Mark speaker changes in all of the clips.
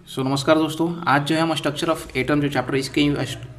Speaker 1: नमस्कार दोस्तों, आज जो है हम स्ट्रक्चर ऑफ एटम जो चैप्टर इसके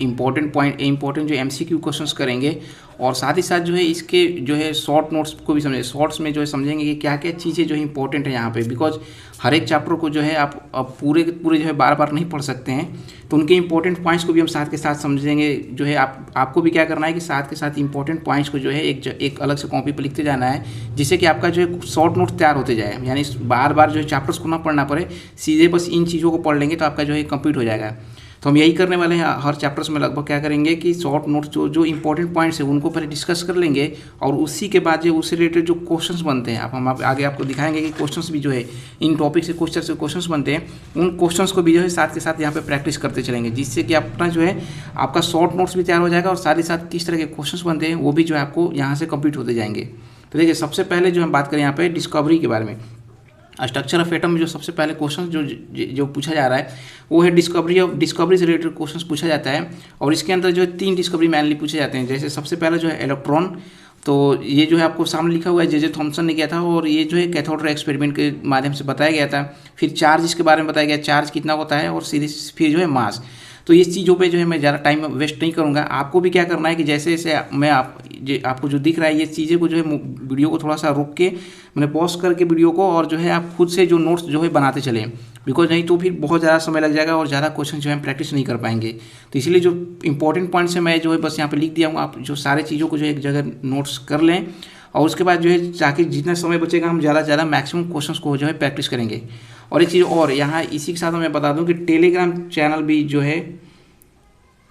Speaker 1: इंपॉर्टेंट जो एमसीक्यू क्वेश्चंस करेंगे और साथ ही साथ जो है इसके जो है शॉर्ट नोट्स को भी समझेंगे। शॉर्ट्स में जो है समझेंगे कि क्या क्या चीज़ें जो है इंपॉर्टेंट है यहाँ पे, बिकॉज हर एक चैप्टर को जो है आप पूरे पूरे जो है बार बार नहीं पढ़ सकते हैं, तो उनके इंपॉर्टेंट पॉइंट्स को भी हम साथ के साथ समझेंगे। जो है आपको भी क्या करना है कि साथ के साथ इंपॉर्टेंट पॉइंट्स को जो है एक अलग से कॉपी पर लिखते जाना है, जिससे कि आपका जो है शॉर्ट नोट तैयार होते जाए, यानी बार बार जो है चैप्टर्स को ना पढ़ना पड़े, सीधे बस इन चीज़ों को पढ़ लेंगे तो आपका जो है कंप्लीट हो जाएगा। तो हम यही करने वाले हैं हर चैप्टर्स में। लगभग क्या करेंगे कि शॉर्ट नोट्स जो इंपॉर्टेंट पॉइंट्स है उनको पहले डिस्कस कर लेंगे और उसी के बाद जो उससे रिलेटेड जो क्वेश्चंस बनते हैं, हम आगे आपको दिखाएंगे कि क्वेश्चंस भी जो है इन टॉपिक से क्वेश्चंस बनते हैं, उन क्वेश्चंस को भी जो है साथ के साथ यहाँ पे प्रैक्टिस करते चलेंगे, जिससे कि अपना जो है आपका शॉर्ट नोट्स भी तैयार हो जाएगा और साथ ही साथ किस तरह के क्वेश्चंस बनते हैं वो भी जो है आपको यहाँ से कंप्लीट होते जाएंगे। तो देखिए, सबसे पहले जो हम बात करें यहाँ पे डिस्कवरी के बारे में। स्ट्रक्चर ऑफ एटम में जो सबसे पहले क्वेश्चन जो पूछा जा रहा है वो है डिस्कवरी से रिलेटेड क्वेश्चंस पूछा जाता है। और इसके अंदर जो है 3 डिस्कवरी मैनली पूछे जाते हैं। जैसे सबसे पहले जो है इलेक्ट्रॉन, तो ये जो है आपको सामने लिखा हुआ है जे थॉमसन ने किया था और ये जो है कैथोड रे एक्सपेरिमेंट के माध्यम से बताया गया था। फिर चार्ज इसके बारे में बताया गया, चार्ज कितना होता है, और सीधे फिर जो है मास। तो इस चीज़ों पे जो है मैं ज़्यादा टाइम वेस्ट नहीं करूँगा। आपको भी क्या करना है कि जैसे जैसे मैं आपको जो दिख रहा है ये चीज़ें को जो है वीडियो को थोड़ा सा रोक के मैंने पॉज करके वीडियो को, और जो है आप खुद से जो नोट्स जो है बनाते चलें, बिकॉज नहीं तो फिर बहुत ज़्यादा समय लग जाएगा और ज़्यादा क्वेश्चन जो है हम प्रैक्टिस नहीं कर पाएंगे। तो इसलिए जो इंपॉर्टेंट पॉइंट्स है मैं जो है बस यहाँ पे लिख दिया हूँ, आप जो सारे चीज़ों को जो है एक जगह नोट्स कर लें और उसके बाद जो है ताकि जितना समय बचेगा हम ज़्यादा से ज़्यादा मैक्सिमम क्वेश्चंस को जो है प्रैक्टिस करेंगे। और एक चीज़ और यहाँ इसी के साथ मैं बता दूँ कि टेलीग्राम चैनल भी जो है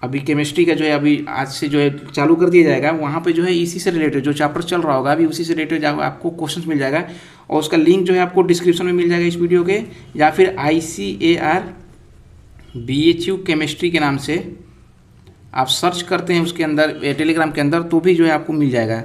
Speaker 1: अभी केमिस्ट्री का जो है अभी आज से जो है चालू कर दिया जाएगा। वहाँ पे जो है इसी से रिलेटेड जो चैप्टर चल रहा होगा अभी उसी से रिलेटेड आपको क्वेश्चंस मिल जाएगा, और उसका लिंक जो है आपको डिस्क्रिप्शन में मिल जाएगा इस वीडियो के, या फिर ICAR BHU केमिस्ट्री के नाम से आप सर्च करते हैं उसके अंदर टेलीग्राम के अंदर, तो भी जो है आपको मिल जाएगा।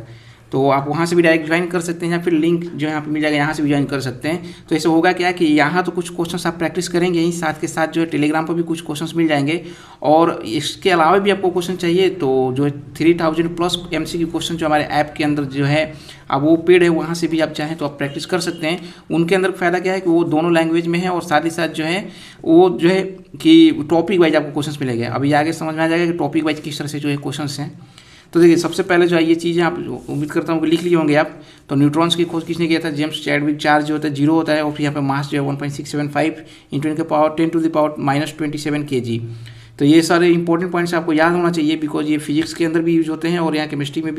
Speaker 1: तो आप वहाँ से भी डायरेक्ट ज्वाइन कर सकते हैं या फिर लिंक जो है यहाँ पे मिल जाएगा, यहाँ से भी ज्वाइन कर सकते हैं। तो ऐसे होगा क्या कि यहाँ तो कुछ क्वेश्चंस आप प्रैक्टिस करेंगे ही, साथ के साथ जो है टेलीग्राम पर भी कुछ क्वेश्चंस मिल जाएंगे। और इसके अलावा भी आपको क्वेश्चन चाहिए तो जो है 3000+ MCQ क्वेश्चन जो हमारे ऐप के अंदर जो है अब वो पेड है, वहाँ से भी आप चाहें तो आप प्रैक्टिस कर सकते हैं। उनके अंदर फ़ायदा क्या है कि वो दोनों लैंग्वेज में है और साथ ही साथ जो है वो जो है कि टॉपिक वाइज आपको क्वेश्चन मिलेंगे। अभी आगे समझ में आ जाएगा कि टॉपिक वाइज किस तरह से जो है क्वेश्चन हैं। तो देखिए, सबसे पहले जो है ये चीज़ें आप उम्मीद करता हूँ कि लिख लिए होंगे आप। तो न्यूट्रॉन्स की खोज किसने किया था? James Chadwick. चार्ज जो होता है 0 होता है और फिर यहाँ पे मास जो है 1.675 × 10⁻⁻27 kg। तो ये सारे इंपॉर्टेंट पॉइंट्स आपको याद होना चाहिए, बिकॉज ये फिजिक्स के अंदर भी यूज होते हैं और यहाँ केमिस्ट्री में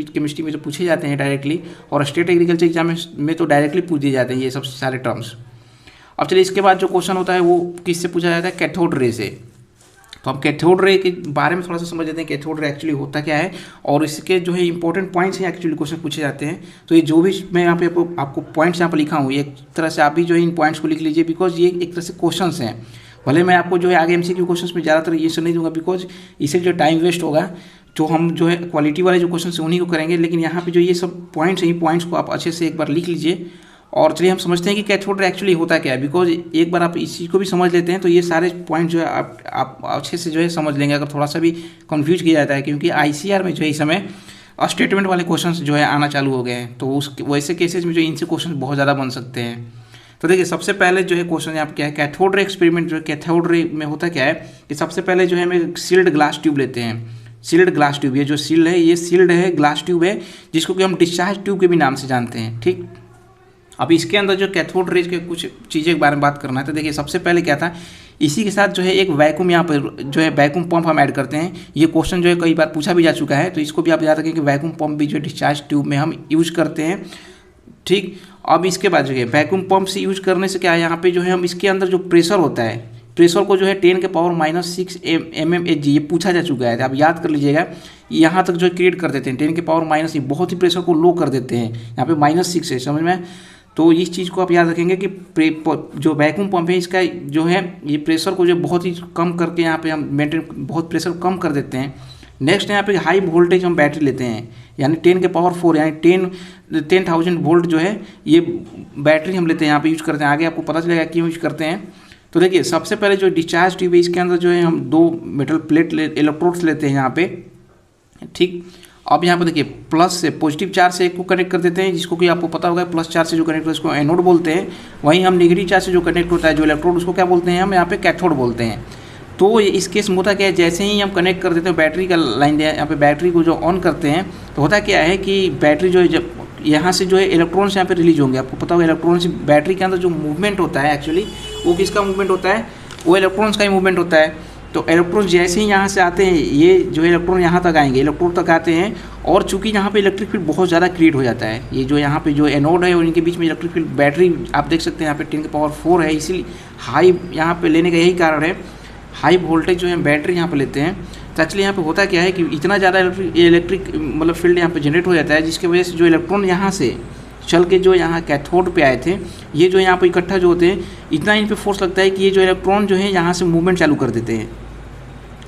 Speaker 1: तो पूछे जाते हैं डायरेक्टली, और स्टेट एग्रीकल्चर एग्जाम में तो डायरेक्टली पूछ दिए जाते हैं ये सब सारे टर्म्स। अब चलिए, इसके बाद जो क्वेश्चन होता है वो किससे पूछा जाता है? कैथोड रे से। तो हम कैथोड रे के बारे में थोड़ा सा समझ लेते हैं, कैथोड रे एक्चुअली होता क्या है और इसके जो है इंपॉर्टेंट पॉइंट्स हैं एक्चुअली क्वेश्चन पूछे जाते हैं। तो ये जो भी मैं यहाँ पे आपको पॉइंट्स यहाँ पर लिखा हूँ, एक तरह से आप भी जो है इन पॉइंट्स को लिख लीजिए, बिकॉज ये एक तरह से क्वेश्चंस हैं। भले मैं आपको जो है आगे MCQ क्वेश्चंस में ज़्यादातर ये सब नहीं दूंगा, बिकॉज इससे जो टाइम वेस्ट होगा, तो हम जो है क्वालिटी वाले जो क्वेश्चन हैं उन्हीं को करेंगे। लेकिन यहाँ पे जो ये सब पॉइंट्स हैं, इन पॉइंट्स को आप अच्छे से एक बार लिख लीजिए। और चलिए हम समझते हैं कि कैथोड रे एक्चुअली होता क्या है, बिकॉज एक बार आप इस चीज़ को भी समझ लेते हैं तो ये सारे पॉइंट जो है आप अच्छे से जो है समझ लेंगे, अगर थोड़ा सा भी कंफ्यूज किया जाता है। क्योंकि ICAR में जो है इस समय स्टेटमेंट वाले क्वेश्चंस जो है आना चालू हो गए हैं, तो उस वैसे केसेज में जो इनसे क्वेश्चन बहुत ज़्यादा बन सकते हैं। तो देखिए, सबसे पहले जो है क्वेश्चन यहाँ पर क्या है, कैथोड रे एक्सपेरिमेंट जो है कैथोड रे में होता क्या है कि सबसे पहले जो है हमें सील्ड ग्लास ट्यूब लेते हैं। सील्ड ग्लास ट्यूब, ये जो सील्ड है ये सील्ड है, ग्लास ट्यूब है, जिसको कि हम डिस्चार्ज ट्यूब के भी नाम से जानते हैं। ठीक, अब इसके अंदर जो कैथोड रेज के कुछ चीज़ें के बारे में बात करना है। तो देखिए, सबसे पहले क्या था, इसी के साथ जो है एक वैक्यूम यहाँ पर जो है वैक्यूम पंप हम ऐड करते हैं। ये क्वेश्चन जो है कई बार पूछा भी जा चुका है, तो इसको भी आप याद रखें कि वैक्यूम पंप भी जो है डिस्चार्ज ट्यूब में हम यूज करते हैं। ठीक, अब इसके बाद जो है वैक्यूम पंप से यूज करने से क्या है, यहाँ पे जो है हम इसके अंदर जो प्रेशर होता है, प्रेशर को जो है 10⁻⁻6 mmHg ये पूछा जा चुका है, आप याद कर लीजिएगा। यहाँ तक जो क्रिएट कर देते हैं 10⁻⁻, बहुत ही प्रेशर को लो कर देते हैं, यहाँ पे -6 है, समझ में। तो इस चीज़ को आप याद रखेंगे कि जो वैक्यूम पंप है इसका जो है ये प्रेशर को जो बहुत ही कम करके यहाँ पे हम मेंटेन बहुत प्रेशर कम कर देते हैं। नेक्स्ट यहाँ पे हाई वोल्टेज हम बैटरी लेते हैं, यानी 10⁻⁴ यानी 10,000 वोल्ट जो है ये बैटरी हम लेते हैं, यहाँ पे यूज करते हैं। आगे आपको पता चलेगा क्यों यूज करते हैं। तो देखिए, सबसे पहले जो डिस्चार्ज ट्यूब है इसके अंदर जो है हम 2 मेटल प्लेट इलेक्ट्रोड्स लेते हैं यहाँ पे। ठीक, अब यहाँ पर देखिए प्लस से पॉजिटिव चार्ज से एक को कनेक्ट कर देते हैं, जिसको कि आपको पता होगा प्लस चार्ज से जो कनेक्ट होता है उसको एनोड बोलते हैं। वहीं हम नेगेटिव चार्ज से जो कनेक्ट होता है जो इलेक्ट्रोड उसको क्या बोलते हैं हम यहाँ पे कैथोड बोलते हैं। तो इस केस में होता क्या है, जैसे ही हम कनेक्ट कर देते हैं बैटरी का लाइन यहाँ पे बैटरी को जो ऑन करते हैं तो होता क्या है कि बैटरी जो है जब यहाँ से जो है इलेक्ट्रॉन्स यहाँ पे रिलीज होंगे। आपको पता होगा इलेक्ट्रॉन्स बैटरी के अंदर जो मूवमेंट होता है एक्चुअली वो किसका मूवमेंट होता है, वो इलेक्ट्रॉन्स का ही मूवमेंट होता है। तो इलेक्ट्रॉन जैसे ही यहाँ से आते हैं, ये जो इलेक्ट्रॉन यहाँ तक आएंगे, इलेक्ट्रोड तक आते हैं और चूंकि यहाँ पे इलेक्ट्रिक फील्ड बहुत ज़्यादा क्रिएट हो जाता है, ये जो यहाँ पे जो एनोड है उनके बीच में इलेक्ट्रिक फील्ड बैटरी आप देख सकते हैं यहाँ पे 10⁴ है, इसीलिए हाई यहाँ पे लेने का यही कारण है। हाई वोल्टेज जो है बैटरी यहाँ पे लेते हैं। तो एक्चुअली यहाँ पे होता क्या है कि इतना ज़्यादा इलेक्ट्रिक मतलब फील्ड यहाँ पे जनरेट हो जाता है, जिसकी वजह से जो इलेक्ट्रॉन यहाँ से चल के जो यहाँ कैथोड पे आए थे, ये जो यहाँ पे इकट्ठा जो होते हैं, इतना इन पे फोर्स लगता है कि ये जो इलेक्ट्रॉन जो है यहाँ से मूवमेंट चालू कर देते हैं।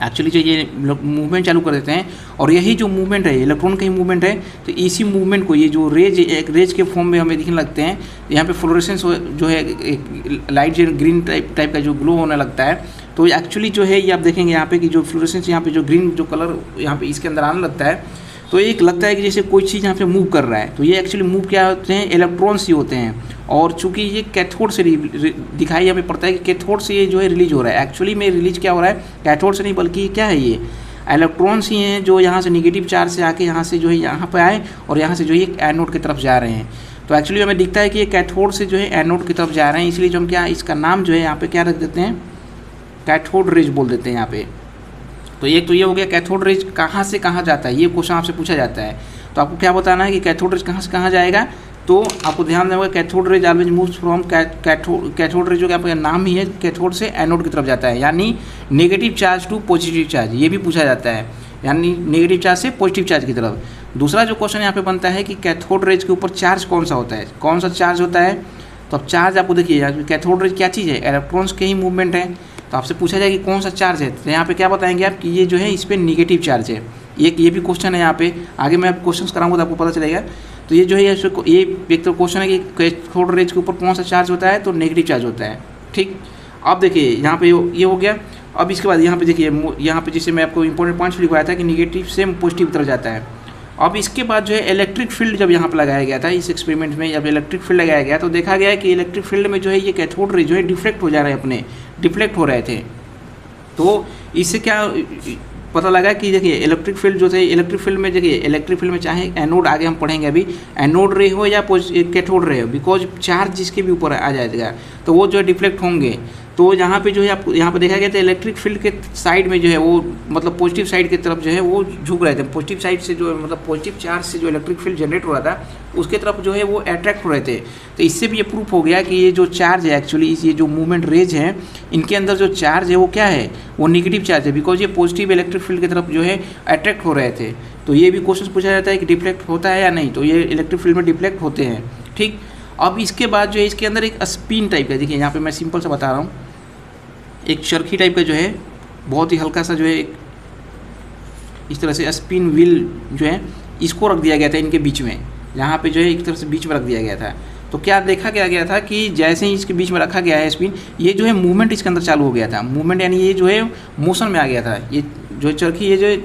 Speaker 1: एक्चुअली जो ये मूवमेंट चालू कर देते हैं और यही जो मूवमेंट है इलेक्ट्रॉन का ही मूवमेंट है। तो इसी मूवमेंट को ये जो रेज एक रेज के फॉर्म में हमें दिखने लगते हैं। यहाँ पे फ्लोरेसेंस जो है एक लाइट जो ग्रीन टाइप का जो ग्लो होने लगता है। तो एक्चुअली जो है ये आप देखेंगे यहाँ पे कि जो फ्लोरेसेंस यहाँ पे जो ग्रीन जो कलर यहाँ पे इसके अंदर आने लगता है, तो एक लगता है कि जैसे कोई चीज़ यहाँ पे मूव कर रहा है। तो ये एक्चुअली मूव क्या होते हैं, इलेक्ट्रॉन्स ही होते हैं। और चूंकि ये कैथोड से दिखाई हमें पड़ता है कि कैथोड से ये जो है रिलीज हो रहा है। एक्चुअली में रिलीज क्या हो रहा है, कैथोड से नहीं बल्कि क्या है, ये इलेक्ट्रॉन्स ही हैं जो यहाँ से निगेटिव चार्ज से आके यहाँ से जो है यहाँ पर आए और यहाँ से जो है एनोड की तरफ जा रहे हैं। तो एक्चुअली हमें दिखता है कि ये कैथोड से जो है एनोड की तरफ जा रहे हैं, इसलिए जो हम क्या इसका नाम जो है यहाँ पे क्या रख देते हैं, कैथोड रेज बोल देते हैं यहाँ पे। तो एक तो ये हो गया कैथोड रेज कहाँ से कहाँ जाता है, ये क्वेश्चन आपसे पूछा जाता है। तो आपको क्या बताना है कि कैथोड रेज कहाँ से कहाँ जाएगा। तो आपको ध्यान देना होगा cathode rays always moves from cathode rays जो कि आपका नाम ही है, कैथोड से एनोड की तरफ जाता है, यानी negative charge to positive charge, ये भी पूछा जाता है, यानी नेगेटिव चार्ज से पॉजिटिव चार्ज की तरफ। दूसरा जो क्वेश्चन यहाँ पे बनता है कि कैथोड रेज के ऊपर चार्ज कौन सा होता है, कौन सा चार्ज होता है। तो अब चार्ज आपको देखिए कैथोड रेज क्या चीज़ है, इलेक्ट्रॉन्स के ही मूवमेंट है। तो आपसे पूछा जाए कि कौन सा चार्ज है, तो यहाँ पे क्या बताएंगे आप कि ये जो है इस पर निगेटिव चार्ज है। ये भी क्वेश्चन है यहाँ पे, आगे मैं क्वेश्चन कराऊंगा तो आपको पता चलेगा। तो ये जो है ये एक तो क्वेश्चन है कि कैथोड रेज के ऊपर कौन सा चार्ज होता है, तो नेगेटिव चार्ज होता है। ठीक, अब देखिए यहाँ पे ये हो गया। अब इसके बाद यहाँ पे देखिए यहाँ पे जिससे मैं आपको इंपॉर्टेंट पॉइंट्स लिखवाया था कि निगेटिव से पॉजिटिव तरफ जाता है। अब इसके बाद जो है इलेक्ट्रिक फील्ड जब यहाँ पर लगाया गया था इस एक्सपेरिमेंट में, जब इलेक्ट्रिक फील्ड लगाया गया तो देखा गया कि इलेक्ट्रिक फील्ड में जो है ये कैथोड रे जो है डिफ्लेक्ट हो जा रहे हैं, अपने डिफ्लेक्ट हो रहे थे। तो इससे क्या पता लगा कि देखिए इलेक्ट्रिक फील्ड जो थे, इलेक्ट्रिक फील्ड में देखिए इलेक्ट्रिक फील्ड में चाहे एनोड, आगे हम पढ़ेंगे अभी, एनोड रे हो या कैथोड रे हो, बिकॉज चार्ज जिसके भी ऊपर आ जाएगा तो वो जो है डिफ्लेक्ट होंगे। तो यहाँ पे जो है आपको यहाँ पे देखा गया था इलेक्ट्रिक फील्ड के साइड में जो है वो मतलब पॉजिटिव साइड की तरफ जो है वो झुक रहे थे। पॉजिटिव साइड से जो मतलब पॉजिटिव चार्ज से जो इलेक्ट्रिक फील्ड जनरेट हो रहा था उसके तरफ जो है वो अट्रैक्ट हो रहे थे। तो इससे भी ये प्रूफ हो गया कि ये जो चार्ज है एक्चुअली ये जो मूवमेंट रेज है इनके अंदर जो चार्ज है वो क्या है, वो निगेटिव चार्ज है, बिकॉज ये पॉजिटिव इलेक्ट्रिक फील्ड की तरफ जो है अट्रैक्ट हो रहे थे। तो ये भी क्वेश्चन पूछा जाता है कि डिफ्लेक्ट होता है या नहीं, तो ये इलेक्ट्रिक फील्ड में डिफ्लेक्ट होते हैं। ठीक, अब इसके बाद जो है इसके अंदर एक स्पिन टाइप का, देखिए यहाँ पे मैं सिंपल सा बता रहा हूँ, एक चरखी टाइप का जो है बहुत ही हल्का सा जो है इस तरह से स्पिन व्हील जो है इसको रख दिया गया था इनके बीच में, यहाँ पे जो है एक तरह से बीच में रख दिया गया था। तो क्या देखा गया था कि जैसे ही इसके बीच में रखा गया है स्पिन, ये जो है मूवमेंट इसके अंदर चालू हो गया था। मूवमेंट यानी ये जो है मोशन में आ गया था, ये जो चरखी ये जो है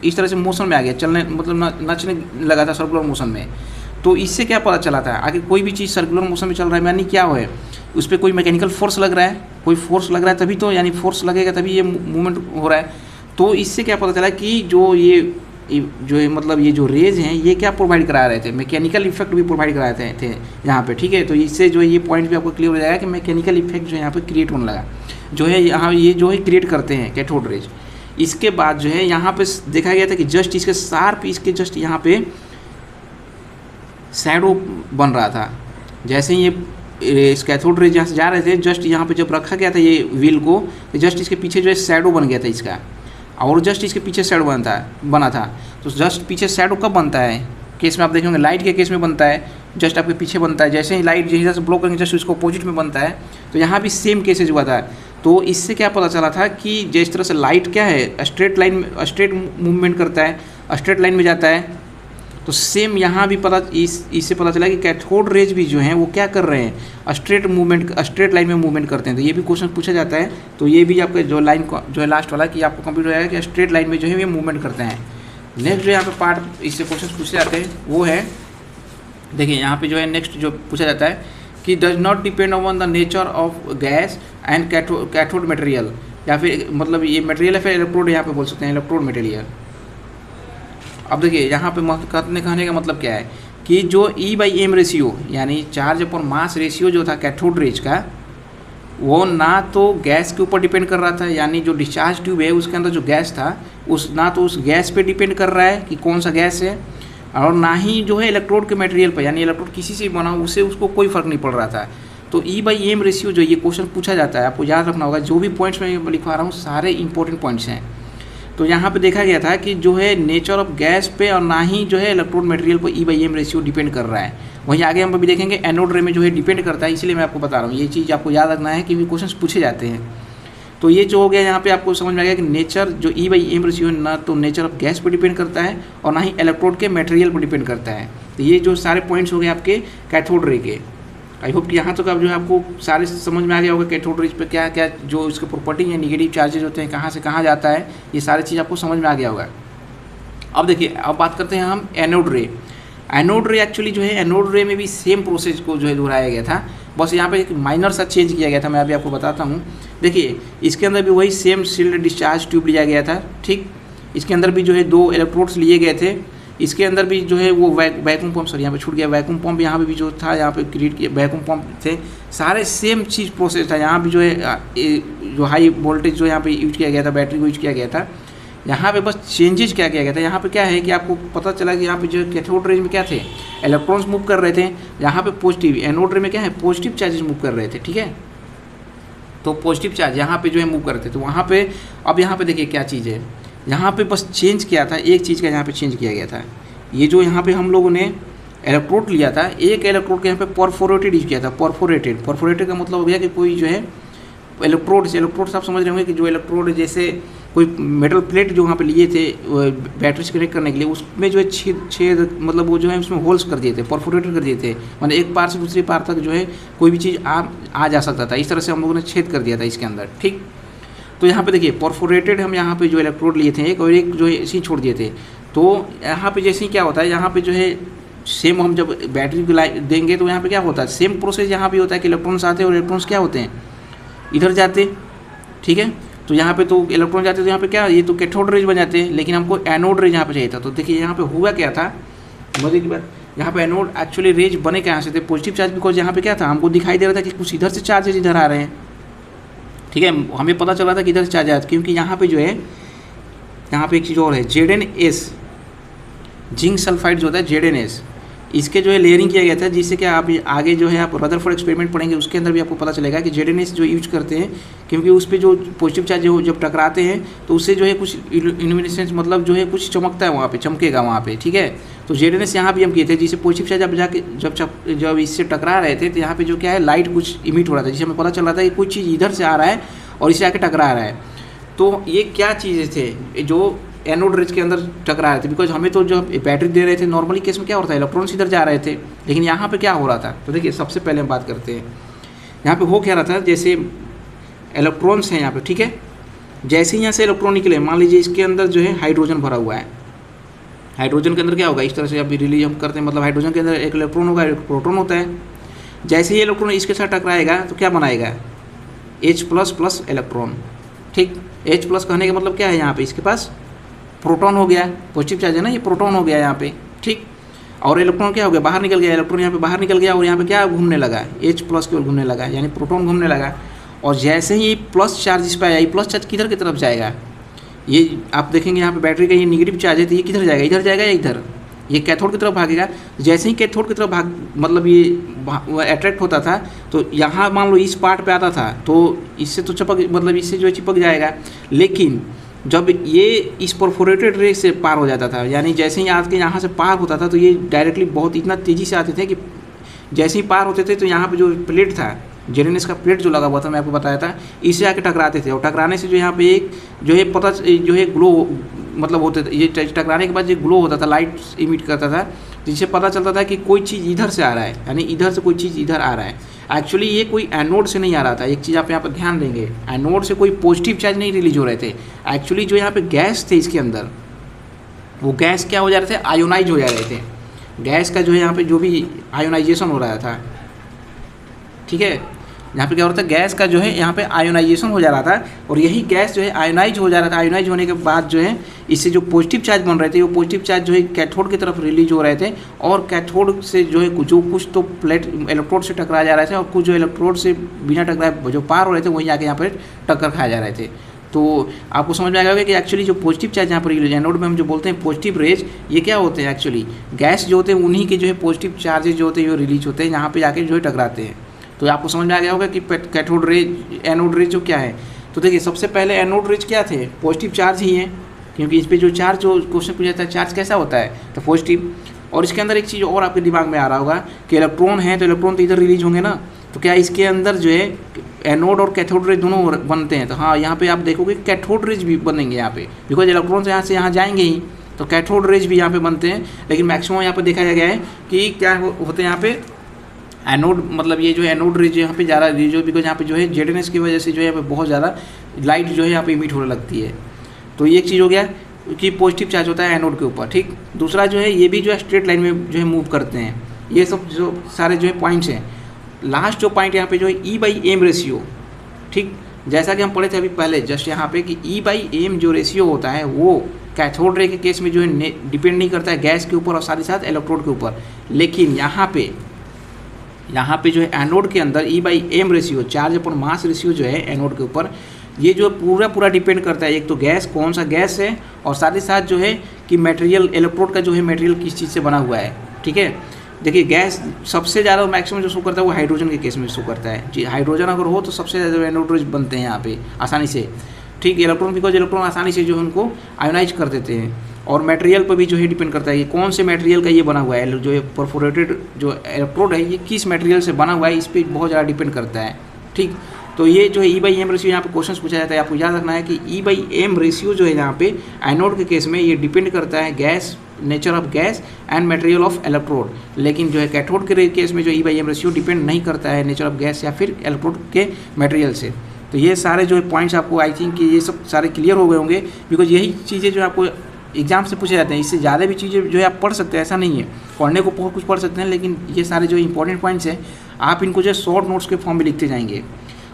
Speaker 1: इस तरह से मोशन में आ गया, चलने मतलब नचने लगा था सर्कुलर मोशन में। तो इससे क्या पता चला था, आगे कोई भी चीज़ सर्कुलर मोशन में चल रहा है यानी क्या है, उस पर कोई मैकेनिकल फोर्स लग रहा है, कोई फोर्स लग रहा है तभी तो, यानी फोर्स लगेगा तभी ये मूवमेंट हो रहा है। तो इससे क्या पता चला कि जो है मतलब ये जो रेज हैं ये क्या प्रोवाइड करा रहे थे, मैकेनिकल इफेक्ट भी प्रोवाइड कराते थे यहाँ पे। ठीक है, तो इससे जो है ये पॉइंट भी आपको क्लियर हो जाएगा कि मैकेनिकल इफेक्ट जो है यहाँ पे क्रिएट होने लगा, जो है यहाँ ये जो है क्रिएट करते हैं कैथोड रेज। इसके बाद जो है यहाँ पे देखा गया था कि जस्ट इसके शार्प इसके जस्ट यहाँ पे शैडो बन रहा था। जैसे ही ये इस कैथोड रेज यहाँ से जा रहे थे, जस्ट यहाँ पे जब रखा गया था ये व्हील को, तो जस्ट इसके पीछे जो है शैडो बन गया था इसका, और जस्ट इसके पीछे शैडो बना था। तो जस्ट पीछे शैडो कब बनता है, केस में आप देखेंगे लाइट के केस में बनता है, जस्ट आपके पीछे बनता है, जैसे ही लाइट जिस तरह से ब्लॉक करेंगे जस्ट उसको अपोजिट में बनता है। तो यहाँ भी सेम केसेज हुआ था। तो इससे क्या पता चला था कि जिस तरह से लाइट क्या है स्ट्रेट लाइन में स्ट्रेट मूवमेंट करता है, स्ट्रेट लाइन में जाता है, तो सेम यहाँ भी इससे पता चला कि कैथोड रेज भी जो हैं वो क्या कर रहे हैं, स्ट्रेट लाइन में मूवमेंट करते हैं। तो ये भी क्वेश्चन पूछा जाता है। तो ये भी आपका जो लाइन जो है लास्ट वाला कि आपको कंप्लीट हो जाएगा कि स्ट्रेट लाइन में जो है ये मूवमेंट करते हैं। नेक्स्ट जो यहाँ पे पार्ट इससे क्वेश्चन पूछे जाते हैं वो है, देखिए यहाँ पे जो है नेक्स्ट जो पूछा जाता है कि does not depend on the nature of gas and cathode material, या फिर मतलब ये मटेरियल है फिर इलेक्ट्रोड यहाँ पे बोल सकते हैं इलेक्ट्रोड मटेरियल। अब देखिए यहाँ पे कहने का मतलब क्या है कि जो E/m रेशियो यानी चार्ज अपॉन मास रेशियो जो था कैथोड रेज का, वो ना तो गैस के ऊपर डिपेंड कर रहा था, यानी जो डिस्चार्ज ट्यूब है उसके अंदर जो गैस था उस ना तो उस गैस पे डिपेंड कर रहा है कि कौन सा गैस है, और ना ही जो है इलेक्ट्रोड के मटेरियल पर, यानी इलेक्ट्रोड किसी से बना उससे उसको कोई फर्क नहीं पड़ रहा था। तो E/m रेशियो जो ये क्वेश्चन पूछा जाता है, आपको याद रखना होगा, जो भी पॉइंट्स मैं लिखवा रहा हूँ सारे इंपॉर्टेंट पॉइंट्स हैं। तो यहाँ पे देखा गया था कि जो है नेचर ऑफ गैस पे और ना ही जो है इलेक्ट्रोड मटेरियल पर E/m रेशियो डिपेंड कर रहा है। वहीं आगे हम अभी देखेंगे एनोड रे में जो है डिपेंड करता है, इसलिए मैं आपको बता रहा हूँ, ये चीज़ आपको याद रखना है कि भी क्वेश्चन पूछे जाते हैं। तो ये जो हो गया यहाँ पे आपको समझ में आ गया कि नेचर जो E/m रेशियो ना तो नेचर ऑफ गैस पर डिपेंड करता है और ना ही इलेक्ट्रोड के मटेरियल पर डिपेंड करता है। तो ये जो सारे पॉइंट्स हो गए आपके कैथोड रे के। आई होप कि यहाँ तक अब जो है आपको सारे समझ में आ गया होगा कैथोड रेज पे क्या क्या जो इसके प्रॉपर्टी है, नेगेटिव चार्जेज होते हैं, कहाँ से कहाँ जाता है, ये सारी चीज़ आपको समझ में आ गया होगा। अब देखिए अब बात करते हैं हम एनोड रे। एनोड रे एक्चुअली जो है एनोड रे में भी सेम प्रोसेस को जो है दोहराया गया था, बस यहाँ पे एक माइनर सा चेंज किया गया था। मैं अभी आपको बताता हूँ। देखिए इसके अंदर भी वही सेम सील्ड डिस्चार्ज ट्यूब लिया गया था, ठीक। इसके अंदर भी जो है 2 इलेक्ट्रोड्स लिए गए थे। इसके अंदर भी जो है वो वैक्यूम पंप, सॉरी यहाँ पे छूट गया, वैक्यूम पंप यहाँ पे भी जो था, यहाँ पे क्रिएट किया वैक्यूम पंप थे, सारे सेम चीज़ प्रोसेस था। यहाँ भी जो है जो हाई वोल्टेज जो यहाँ पे यूज किया गया था, बैटरी को यूज किया गया था। यहाँ पे बस चेंजेस क्या किया गया था, यहाँ पे क्या है कि आपको पता चला कि यहाँ पे जो कैथोड रेज में क्या थे, इलेक्ट्रॉन्स मूव कर रहे थे, यहाँ पे पॉजिटिव, एनोड रे में क्या है पॉजिटिव चार्जेस मूव कर रहे थे, ठीक है। तो पॉजिटिव चार्ज यहाँ पे जो है मूव कर रहे थे। तो वहाँ पे अब यहाँ पे देखिए क्या चीज़ है, यहाँ पे बस चेंज किया था, एक चीज़ का यहाँ पे चेंज किया गया था। ये जो यहाँ पे हम लोगों ने इलेक्ट्रोड लिया था, एक इलेक्ट्रोड के यहाँ पे परफोरेटेड यूज किया था। परफोरेटेड का मतलब हो गया कि कोई जो है इलेक्ट्रोड आप समझ रहे होंगे कि जो इलेक्ट्रोड जैसे कोई मेटल प्लेट जो वहाँ पे लिए थे बैटरी से कनेक्ट करने के लिए, उसमें जो है छेद मतलब वो जो है उसमें होल्स कर दिए थे, परफोरेटेड कर दिए थे, मतलब एक पार से दूसरी पार तक जो है कोई भी चीज़ आ जा सकता था। इस तरह से हम लोगों ने छेद कर दिया था इसके अंदर, ठीक। तो यहाँ पे देखिए परफोरेटेड हम यहाँ पे जो इलेक्ट्रोड लिए थे एक, और एक जो है ऐसे ही छोड़ दिए थे। तो यहाँ पे जैसे ही क्या होता है, यहाँ पे जो है सेम हम जब बैटरी को देंगे तो यहाँ पे क्या होता है, सेम प्रोसेस यहाँ पे होता है कि इलेक्ट्रॉन्स आते हैं और इलेक्ट्रॉन्स क्या होते हैं इधर जाते, ठीक है। तो यहाँ पे तो इलेक्ट्रॉन जाते तो यहाँ पे क्या, ये तो कैथोड रेज बन जाते हैं, लेकिन हमको एनोड रेज यहाँ पे चाहिए था। तो देखिए यहाँ पे हुआ क्या था, मजे की बात, यहाँ पे एनोड एक्चुअली रेज बने कहाँ से थे, पॉजिटिव चार्ज, बिकॉज यहाँ पे क्या था हमको दिखाई दे रहा था कि कुछ इधर से चार्जेज इधर आ रहे हैं, ठीक है। हमें पता चला था कि इधर से चार्ज आया, क्योंकि यहाँ पे जो है यहाँ पे एक चीज़ और है, ZnS जिंक सल्फाइड जो होता है ZnS, इसके जो है लेयरिंग किया गया था, जिससे क्या आप आगे जो है आप रदरफोर्ड एक्सपेरिमेंट पढ़ेंगे उसके अंदर भी आपको पता चलेगा कि ZnS जो यूज करते हैं, क्योंकि उस पर जो पॉजिटिव चार्ज जब टकराते हैं तो उससे जो है कुछ इल्यूमिनेसेंस मतलब जो है कुछ चमकता है वहाँ पे, चमकेगा वहाँ पे, ठीक है। तो ZnS यहाँ भी हम किए थे, जिससे पॉजिटिव चार्ज जब जाके जब इससे टकरा रहे थे तो यहाँ पे जो क्या है लाइट कुछ इमिट हो रहा था, जिससे हमें पता चल रहा था कि कुछ चीज़ इधर से आ रहा है और इससे आके टकरा रहा है। तो ये क्या चीज़ें थे जो एनोड रेज के अंदर टकरा रहे थे, बिकॉज हमें तो जो बैटरी दे रहे थे नॉर्मली केस में क्या होता है इलेक्ट्रॉन्स इधर जा रहे थे, लेकिन यहाँ पे क्या हो रहा था। तो देखिए सबसे पहले हम बात करते हैं यहाँ पे हो क्या रहा था, जैसे इलेक्ट्रॉन्स हैं यहाँ पे, ठीक है। जैसे ही यहाँ से इलेक्ट्रॉन निकले, मान लीजिए इसके अंदर जो है हाइड्रोजन भरा हुआ है, हाइड्रोजन के अंदर क्या होगा, इस तरह से अभी रिलीज हम करते हैं, मतलब हाइड्रोजन के अंदर एक इलेक्ट्रॉन होगा, एक प्रोटॉन होता है। जैसे ही इलेक्ट्रॉन इसके साथ टकराएगा तो क्या बनाएगा, H++ इलेक्ट्रॉन, ठीक। H+ कहने का मतलब क्या है, यहाँ पे इसके पास प्रोटॉन हो गया, पॉजिटिव चार्ज है ना, ये प्रोटॉन हो गया यहाँ पे, ठीक। और इलेक्ट्रॉन क्या हो गया, बाहर निकल गया, इलेक्ट्रॉन यहाँ पे बाहर निकल गया और यहाँ पे क्या घूमने लगा, H+ केवल घूमने लगा, यानी प्रोटॉन घूमने लगा। और जैसे ही प्लस चार्ज इस पर आया, प्लस चार्ज किधर की तरफ जाएगा, ये आप देखेंगे यहाँ पे बैटरी का ये निगेटिव चार्ज है, तो ये किधर जाएगा, इधर जाएगा या इधर, ये कैथोड की तरफ भागेगा। जैसे ही कैथोड की तरफ भाग मतलब ये अट्रैक्ट होता था तो यहाँ मान लो इस पार्ट पे आता था तो इससे तो चिपक मतलब इससे जो है चिपक जाएगा, लेकिन जब ये इस परफोरेटेड रे से पार हो जाता था, यानी जैसे ही आके यहाँ से पार होता था तो ये डायरेक्टली बहुत इतना तेज़ी से आते थे कि जैसे ही पार होते थे तो यहाँ पे जो प्लेट था, ZnS का प्लेट जो लगा हुआ था मैं आपको बताया था, इससे आके टकराते थे। और टकराने से जो यहाँ पे एक जो है पता जो है ग्लो मतलब होते थे, ये टकराने के बाद जो ग्लो होता था, लाइट इमिट करता था, जिससे पता चलता था कि कोई चीज़ इधर से आ रहा है, यानी इधर से कोई चीज़ इधर आ रहा है। एक्चुअली ये कोई एनोड से नहीं आ रहा था, एक चीज़ आप यहाँ पर ध्यान देंगे, एनोड से कोई पॉजिटिव चार्ज नहीं रिलीज हो रहे थे। एक्चुअली जो यहाँ पे गैस थे इसके अंदर, वो गैस क्या हो जा रहे थे, आयोनाइज हो जा रहे थे। गैस का जो है यहाँ पे जो भी आयोनाइजेशन हो रहा था, ठीक है, यहाँ पे क्या हो रहा था, गैस का जो है यहाँ पे आयोनाइजेशन हो जा रहा था, और यही गैस जो है आयोनाइज हो जा रहा था। आयोनाइज होने के बाद जो है इससे जो पॉजिटिव चार्ज बन रहे थे, वो पॉजिटिव चार्ज जो है कैथोड की तरफ रिलीज हो रहे थे, और कैथोड से जो है कुछ तो प्लेट इलेक्ट्रोड से टकरा जा रहे थे, और कुछ जो इलेक्ट्रोड से बिना टकराए जो पार हो रहे थे वहीं आके यहाँ पर टक्कर खा जा रहे थे। तो आपको समझ में आएगा कि एक्चुअली जो पॉजिटिव चार्ज यहाँ पर रिलीज, एनोड में हम जो बोलते हैं पॉजिटिव रेज, ये क्या होते हैं, एक्चुअली गैस जो होते हैं उन्हीं के जो है पॉजिटिव चार्जेस जो होते हैं जो रिलीज होते हैं, यहाँ पे जाके जो है टकराते हैं। तो आपको समझ में आ गया होगा कि कैथोड रेज, एनोड रेज जो क्या है। तो देखिए सबसे पहले एनोड रेज क्या थे, पॉजिटिव चार्ज ही है, क्योंकि इस पर जो चार्ज जो क्वेश्चन पूछा जाता है चार्ज कैसा होता है, तो पॉजिटिव। और इसके अंदर एक चीज़ और आपके दिमाग में आ रहा होगा कि इलेक्ट्रॉन है, तो इलेक्ट्रॉन तो इधर रिलीज होंगे ना, तो क्या इसके अंदर जो है एनोड और कैथोड रेज दोनों बनते हैं। तो हाँ, यहाँ पे आप देखोगे कैथोड रेज भी बनेंगे यहाँ पे, बिकॉज इलेक्ट्रॉन यहाँ से यहाँ जाएंगे ही, तो कैथोड रेज भी यहाँ पे बनते हैं। लेकिन मैक्सिमम यहाँ पे देखा गया है कि क्या होते हैं यहाँ पे एनोड, मतलब ये जो है एनोड रेज यहाँ पे ज़्यादा रिलीज हो, बिकॉज यहाँ पे जो है जेडनेस की वजह से जो है यहाँ पे बहुत ज़्यादा लाइट जो है यहाँ पे इमिट होने लगती है। तो ये एक चीज़ हो गया कि पॉजिटिव चार्ज होता है एनोड के ऊपर, ठीक। दूसरा जो है ये भी जो है स्ट्रेट लाइन में जो है मूव करते हैं। ये सब जो सारे जो है पॉइंट्स हैं। लास्ट जो पॉइंट यहाँ पे जो है E/m रेशियो, ठीक, जैसा कि हम पढ़े थे अभी पहले जस्ट यहाँ पे कि E/m जो रेशियो होता है वो कैथोड रे के केस में जो है डिपेंड नहीं करता है गैस के ऊपर और साथ ही साथ इलेक्ट्रोड के ऊपर। लेकिन यहाँ पे जो है एनोड के अंदर E/m रेशियो, चार्ज अपन मास रेशियो जो है एनोड के ऊपर, ये जो पूरा डिपेंड करता है एक तो गैस कौन सा गैस है, और साथ ही साथ जो है कि मटेरियल इलेक्ट्रोड का जो है मटेरियल किस चीज़ से बना हुआ है, ठीक है। देखिए गैस सबसे ज़्यादा मैक्सिमम जो शो करता है वो हाइड्रोजन के केस में शो करता है जी। हाइड्रोजन अगर हो तो सबसे ज़्यादा एनोड रेज बनते हैं यहाँ पे आसानी से, ठीक। इलेक्ट्रॉन बिकॉज इलेक्ट्रॉन आसानी से जो है उनको आयोनाइज कर देते हैं। और मटेरियल पर भी जो है डिपेंड करता है कि कौन से मटेरियल का ये बना हुआ है, जो है परफोरेटेड जो इलेक्ट्रोड है ये किस मटेरियल से बना हुआ है, इस पर बहुत ज़्यादा डिपेंड करता है, ठीक। तो ये जो है E/m रेशियो यहाँ पे क्वेश्चन पूछा जाता है, आपको याद रखना है कि E/m रेशियो जो है यहाँ पे एनोड के केस में ये डिपेंड करता है gas, nature of gas and material of electrode. लेकिन जो है कैथोड के केस में जो E/m रेशियो डिपेंड नहीं करता है नेचर ऑफ गैस या फिर इलेक्ट्रोड के मटेरियल से। तो ये सारे जो है पॉइंट्स आपको आई थिंक कि ये सब सारे क्लियर हो गए होंगे, बिकॉज यही चीज़ें जो आपको एग्जाम से पूछे जाते हैं। इससे ज़्यादा भी चीज़ें जो है आप पढ़ सकते हैं, ऐसा नहीं है, पढ़ने को बहुत कुछ पढ़ सकते हैं, लेकिन ये सारे जो इंपॉर्टेंट पॉइंट्स हैं आप इनको जो है शॉर्ट नोट्स के फॉर्म में लिखते जाएंगे।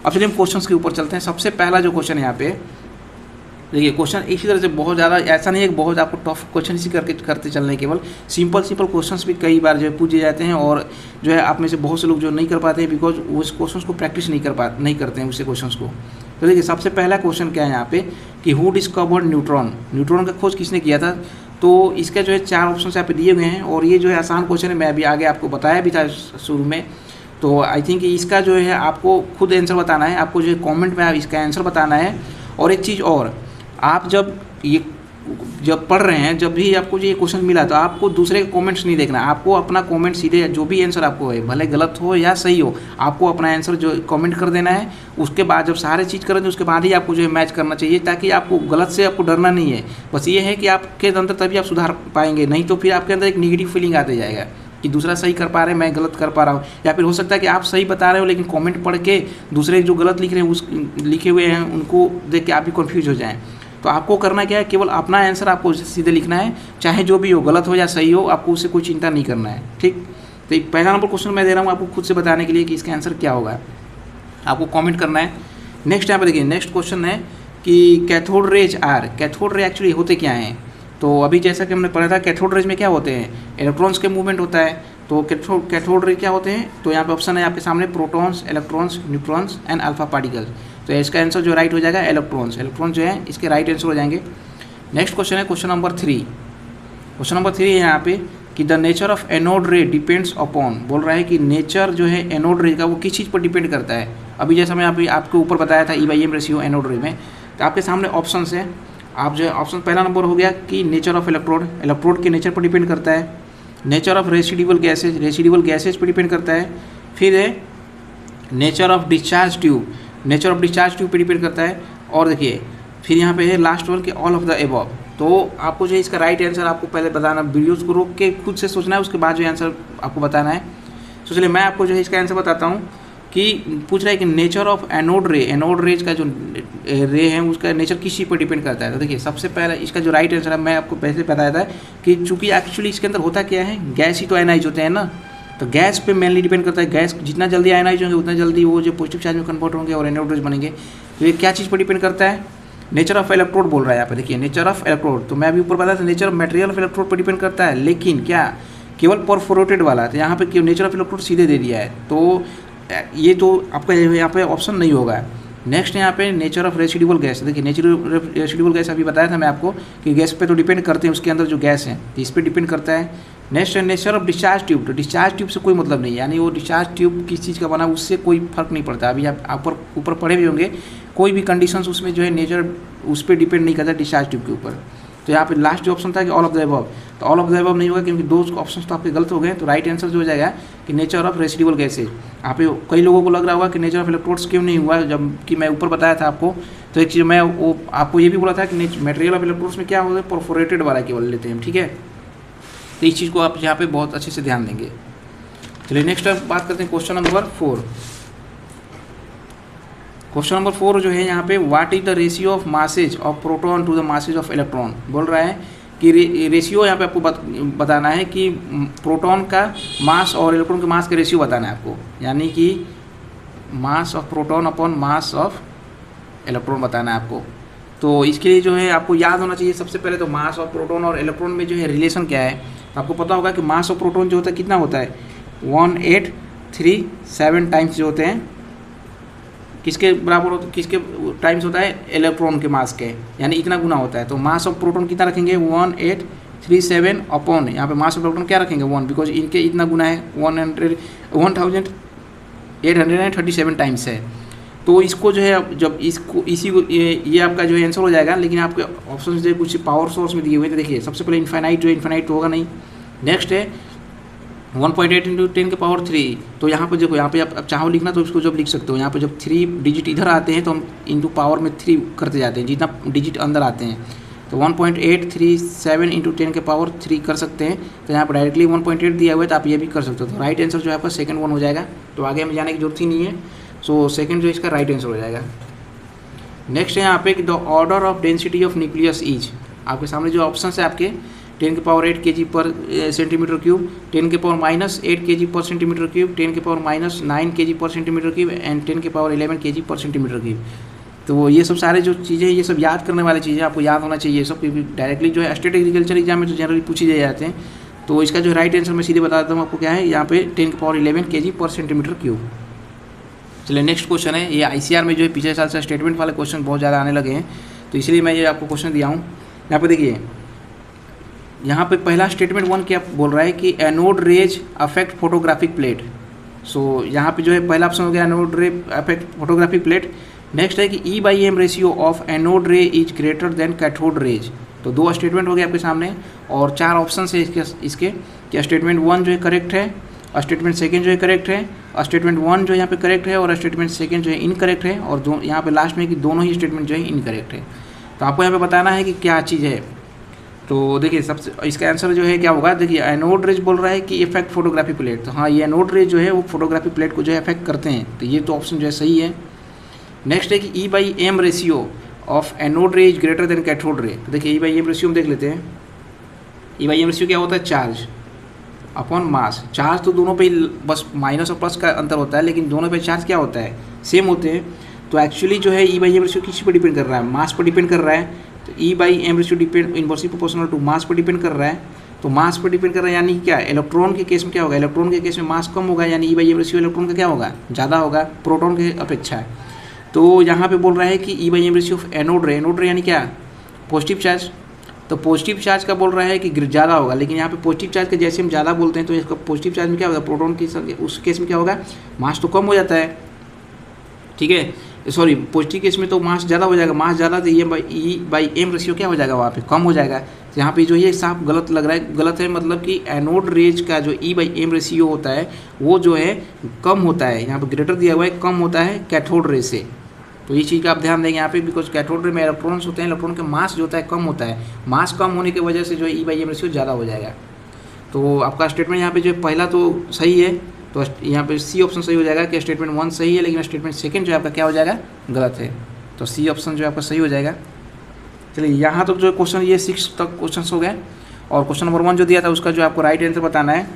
Speaker 1: अब चलिए हम क्वेश्चंस के ऊपर चलते हैं। सबसे पहला जो क्वेश्चन है यहाँ पे देखिए, क्वेश्चन इसी तरह से बहुत ज़्यादा ऐसा नहीं है कि बहुत आपको टफ क्वेश्चन इसी करते चलने, केवल सिंपल क्वेश्चंस भी कई बार जो है पूछे जाते हैं, और जो है आप में से बहुत से लोग जो नहीं कर पाते हैं बिकॉज उस क्वेश्चन को प्रैक्टिस नहीं करते हैं उससे क्वेश्चन को। तो देखिए सबसे पहला क्वेश्चन क्या है यहाँ पे कि हु डिस्कवर्ड न्यूट्रॉन, न्यूट्रॉन का खोज किसने किया था। तो इसका जो है 4 ऑप्शन यहाँ पे दिए हुए हैं, और ये जो है आसान क्वेश्चन है, मैं अभी आगे आपको बताया भी था शुरू में। तो आई थिंक इसका जो है आपको खुद आंसर बताना है, आपको जो है कमेंट में इसका आंसर बताना है। और एक चीज़ और, आप जब पढ़ रहे हैं, जब भी आपको ये क्वेश्चन मिला तो आपको दूसरे के कमेंट्स नहीं देखना, आपको अपना कमेंट सीधे जो भी आंसर आपको है, भले गलत हो या सही हो, आपको अपना आंसर जो कमेंट कर देना है। उसके बाद जब सारे चीज़ करेंगे उसके बाद ही आपको जो है मैच करना चाहिए, ताकि आपको गलत से आपको डरना नहीं है। बस ये है कि आपके अंदर तभी आप सुधार पाएंगे, नहीं तो फिर आपके अंदर एक नेगेटिव फीलिंग आते जाएगा कि दूसरा सही कर पा रहे हैं, मैं गलत कर पा रहा हूँ। या फिर हो सकता है कि आप सही बता रहे हो लेकिन कमेंट पढ़ के दूसरे जो गलत लिख रहे हैं लिखे हुए हैं उनको देख के आप भी कन्फ्यूज हो जाएँ। तो आपको करना क्या है, केवल अपना आंसर आपको सीधे लिखना है, चाहे जो भी हो, गलत हो या सही हो, आपको उससे कोई चिंता नहीं करना है, ठीक। तो पहला नंबर क्वेश्चन मैं दे रहा हूँ आपको खुद से बताने के लिए कि इसका आंसर क्या होगा, आपको कमेंट करना है। नेक्स्ट यहाँ पर देखिए, नेक्स्ट क्वेश्चन है कि cathode rays are, cathode ray actually होते क्या हैं। तो अभी जैसा कि हमने पढ़ा था कैथोड रेज में क्या होते हैं, इलेक्ट्रॉन्स के मूवमेंट होता है। तो कैथोड रे क्या होते हैं, तो यहाँ पे ऑप्शन है आपके सामने protons, electrons, neutrons and alpha particles. तो इसका आंसर जो राइट हो जाएगा इलेक्ट्रॉन्स, इलेक्ट्रॉन जो है इसके राइट आंसर हो जाएंगे। नेक्स्ट क्वेश्चन है क्वेश्चन नंबर 3। क्वेश्चन नंबर 3 है यहाँ पे कि द नेचर ऑफ एनोड रे डिपेंड्स अपॉन, बोल रहा है कि नेचर जो है एनोड रे का वो किस चीज़ पर डिपेंड करता है। अभी जैसा मैं आपके ऊपर बताया था E/m रेशियो एनोड रे में, तो आपके सामने ऑप्शन है, आप जो है ऑप्शन पहला नंबर हो गया कि नेचर ऑफ इलेक्ट्रोड, इलेक्ट्रोड के नेचर पर डिपेंड करता है। Nature of residual gases, residual gases पर डिपेंड करता है। फिर है nature of discharge tube, nature of discharge tube पे डिपेंड करता है। और देखिए फिर यहाँ पे है लास्ट वन कि ऑल ऑफ द एबव। तो आपको जो है इसका राइट आंसर आपको पहले बताना, वीडियोस को रोक के खुद से सोचना है, उसके बाद जो आंसर आपको बताना है। तो चलिए मैं आपको जो है इसका आंसर बताता हूँ कि पूछ रहा है कि नेचर ऑफ एनोड रे, एनोड रेज का जो रे है उसका नेचर किस चीज़ पर डिपेंड करता है। तो देखिए सबसे पहले इसका जो राइट आंसर है, मैं आपको पहले बताया था कि चूंकि एक्चुअली इसके अंदर होता क्या है, गैस ही तो आयनाइज होते हैं ना, तो गैस पे मेनली डिपेंड करता है। गैस जितना जल्दी आयनाइज होंगे उतना जल्दी वो जो पॉजिटिव चार्ज में कन्वर्ट होंगे और एनोड रेज बनेंगे। तो ये क्या चीज़ पर डिपेंड करता है, नेचर ऑफ इलेक्ट्रोड बोल रहा है यहाँ पे। देखिए नेचर ऑफ इलेक्ट्रोड, तो मैं अभी ऊपर बताया था nature of material of electrode पर डिपेंड करता है, लेकिन क्या केवल परफोरेटेड वाला, तो यहाँ पे क्यों नेचर ऑफ इलेक्ट्रोड सीधे दे दिया है, तो ये तो आपका यहाँ पे ऑप्शन नहीं होगा। नेक्स्ट यहाँ पे नेचर ऑफ रेसिडुअल गैस, देखिए नेचर ऑफ रेसिडुअल गैस अभी बताया था मैं आपको कि गैस पे तो डिपेंड करते हैं, उसके अंदर जो गैस है इस पर डिपेंड करता है। नेक्स्ट है नेचर ऑफ डिस्चार्ज ट्यूब, तो डिस्चार्ज ट्यूब से कोई मतलब नहीं, यानी वो डिस्चार्ज ट्यूब किस चीज़ का बना उससे कोई फर्क नहीं पड़ता। अभी आप ऊपर पढ़े भी होंगे, कोई भी कंडीशंस उसमें जो है नेचर उस पर डिपेंड नहीं करता डिस्चार्ज ट्यूब के ऊपर। तो यहाँ पे लास्ट जो ऑप्शन था कि ऑल ऑफ द अबव, तो ऑल ऑफ द अबव नहीं होगा क्योंकि दो ऑप्शन तो आपके गलत हो गए। तो राइट आंसर जो हो जाएगा कि नेचर ऑफ रेसिडुअल गैसेज। यहाँ पे कई लोगों को लग रहा होगा कि नेचर ऑफ इलेक्ट्रोड्स क्यों नहीं हुआ, जब कि मैं ऊपर बताया था आपको। तो एक चीज़ मैं वो आपको ये भी बोला था कि मटेरियल ऑफ इलेक्ट्रोड्स में क्या होगा, परफोरेटेड वाला केवल लेते हैं, ठीक है। तो इस चीज़ को आप यहाँ पे बहुत अच्छे से ध्यान देंगे। चलिए नेक्स्ट बात करते हैं क्वेश्चन नंबर 4। क्वेश्चन नंबर 4 जो है यहाँ पे, what is the ratio of masses of proton to the masses of electron, बोल रहा है कि रेशियो यहाँ पे आपको बताना है कि प्रोटॉन का मास और इलेक्ट्रॉन के मास का रेशियो बताना है आपको, यानी कि mass of proton upon mass of electron बताना है आपको। तो इसके लिए जो है आपको याद होना चाहिए सबसे पहले तो मास ऑफ प्रोटॉन और इलेक्ट्रॉन में जो है रिलेशन क्या है। तो आपको पता होगा कि मास ऑफ प्रोटॉन जो होता है कितना होता है, 1837 टाइम्स जो होते हैं, किसके बराबर होता है, किसके टाइम्स होता है, इलेक्ट्रॉन के मास के, यानी इतना गुना होता है। तो मास ऑफ प्रोटॉन कितना रखेंगे, 1837 अपॉन, यहाँ पे मास ऑफ इलेक्ट्रॉन क्या रखेंगे 1, बिकॉज इनके इतना गुना है 1837 टाइम्स है। तो इसको जो है जब इसको इसी को ये आपका जो है आंसर हो जाएगा, लेकिन आपके ऑप्शन जो है कुछ पावर सोर्स में दिए हुए हैं। तो देखिए सबसे पहले इन्फाइनाइट जो है, इन्फाइनाइट तो होगा नहीं। नेक्स्ट है 1.8 × 10 के पावर 3, तो यहाँ पर देखो, यहाँ पे आप चाहो लिखना तो इसको जब लिख सकते हो, यहाँ पे जब 3 डिजिट इधर आते हैं तो हम इंटू पावर में 3 करते जाते हैं जितना डिजिट अंदर आते हैं। तो 1.837 × 10 के पावर 3 कर सकते हैं। तो यहाँ पर डायरेक्टली 1.8 दिया हुआ है, तो आप ये भी कर सकते हो। तो राइट आंसर जो है आपका सेकंड 1 हो जाएगा। तो आगे हमें जाने की जरूरत ही नहीं है। सो सेकंड जो इसका राइट आंसर हो जाएगा। नेक्स्ट है यहाँ पे कि the order of density of nucleus is, आपके सामने जो ऑप्शन है आपके 10 के पावर 8 kg पर सेंटीमीटर क्यूब, 10 के पावर -8 kg पर सेंटीमीटर क्यूब, 10 के पावर -9 kg पर सेंटीमीटर क्यूब एंड 10 के पावर 11 kg पर सेंटीमीटर क्यूब। तो ये सब सारे जो चीज़ें, ये सब याद करने वाली चीज़ें, आपको याद होना चाहिए ये सब, क्योंकि डायरेक्टली जो है स्टेट एग्रीकल्चर एग्जाम में तो जनरली पूछी जाते हैं। तो इसका जो राइट आंसर मैं सीधे बता देता हूँ आपको क्या है, यहाँ पे 10 के पावर 11 kg पर सेंटीमीटर क्यूब। चलिए नेक्स्ट क्वेश्चन है, ये ICR में जो है पिछले साल से स्टेटमेंट वाले क्वेश्चन बहुत ज़्यादा आने लगे हैं, तो इसलिए मैं ये आपको क्वेश्चन दिया हूँ। यहाँ पे देखिए, यहाँ पे पहला स्टेटमेंट 1 क्या बोल रहा है कि anode rays affect photographic plate. So यहाँ पे जो है पहला ऑप्शन हो गया एनोड रे अफेक्ट फोटोग्राफिक प्लेट। नेक्स्ट है कि E/M रेशियो ऑफ एनोड रे is greater than cathode rays. तो 2 स्टेटमेंट हो गए आपके सामने और 4 ऑप्शन है इसके कि स्टेटमेंट 1 जो है करेक्ट है, स्टेटमेंट सेकंड जो है करेक्ट है, स्टेटमेंट 1 जो है यहाँ पे करेक्ट है और स्टेटमेंट सेकंड जो है इनकरेक्ट है, और यहाँ पे लास्ट में कि दोनों ही स्टेटमेंट जो है इनकरेक्ट है। तो आपको यहाँ पे बताना है कि क्या चीज़ है। तो देखिए सबसे इसका आंसर जो है क्या होगा, देखिए एनोड रेज बोल रहा है कि इफेक्ट फोटोग्राफी प्लेट। तो हाँ, ये एनोड रेज जो है वो फोटोग्राफी प्लेट को जो है इफेक्ट करते हैं, तो ये तो ऑप्शन जो है सही है। नेक्स्ट है कि E/M रेशियो ऑफ एनोड रे is greater than cathode ray. तो देखिए E/M रेशियो हम देख लेते हैं। E/M रेशियो क्या होता है, चार्ज अपॉन मास। चार्ज तो दोनों पे बस माइनस और प्लस का अंतर होता है, लेकिन दोनों पे चार्ज क्या होता है, सेम होते हैं। तो एक्चुअली जो है E/M रेशियो किस पर डिपेंड कर रहा है, मास पर डिपेंड कर रहा है। तो E/M ratio depend inversely proportional to mass पर डिपेंड कर रहा है। तो मास पर डिपेंड कर रहा है, यानी क्या इलेक्ट्रॉन के केस में क्या होगा, इलेक्ट्रॉन के केस में मास कम होगा, यानी E/M रेशियो इलेक्ट्रॉन का क्या होगा, ज़्यादा होगा प्रोटॉन के अपेक्षा। तो यहाँ पे बोल रहा है कि E/M रेशियो ऑफ एनोड रे यानी क्या, पॉजिटिव चार्ज। तो पॉजिटिव चार्ज का बोल रहा है कि ज़्यादा होगा, लेकिन यहाँ पे पॉजिटिव चार्ज के जैसे हम ज़्यादा बोलते हैं तो इसका पॉजिटिव चार्ज में क्या होगा, प्रोटॉन की उस केस में क्या होगा, मास तो कम हो जाता है, ठीक है। सॉरी, पॉजिटिव केस में तो मास ज़्यादा हो जाएगा, मास ज़्यादा तो E/M रेशियो क्या हो जाएगा, वहाँ पे कम हो जाएगा। तो यहाँ पे जो ये साफ गलत लग रहा है, गलत है, मतलब कि एनोड रेज का जो E/M रेशियो होता है वो जो है कम होता है, यहाँ पे ग्रेटर दिया हुआ है, कम होता है कैथोड रे से। तो ये चीज़ का आप ध्यान देंगे यहाँ पे, बिकॉज कैथोड रे में इलेक्ट्रॉन्स होते हैं, इलेक्ट्रॉन का मास जो होता है कम होता है, मास कम होने की वजह से जो है E/M रेशियो ज़्यादा हो जाएगा। तो आपका स्टेटमेंट यहाँ पे जो पहला तो सही है, तो यहाँ पे C ऑप्शन सही हो जाएगा कि स्टेटमेंट 1 सही है, लेकिन स्टेटमेंट सेकंड जो है आपका क्या हो जाएगा, गलत है। तो सी ऑप्शन जो है आपका सही हो जाएगा। चलिए यहाँ तक जो क्वेश्चन ये 6 तक क्वेश्चन हो गए, और क्वेश्चन नंबर 1 जो दिया था उसका जो आपको राइट आंसर बताना है।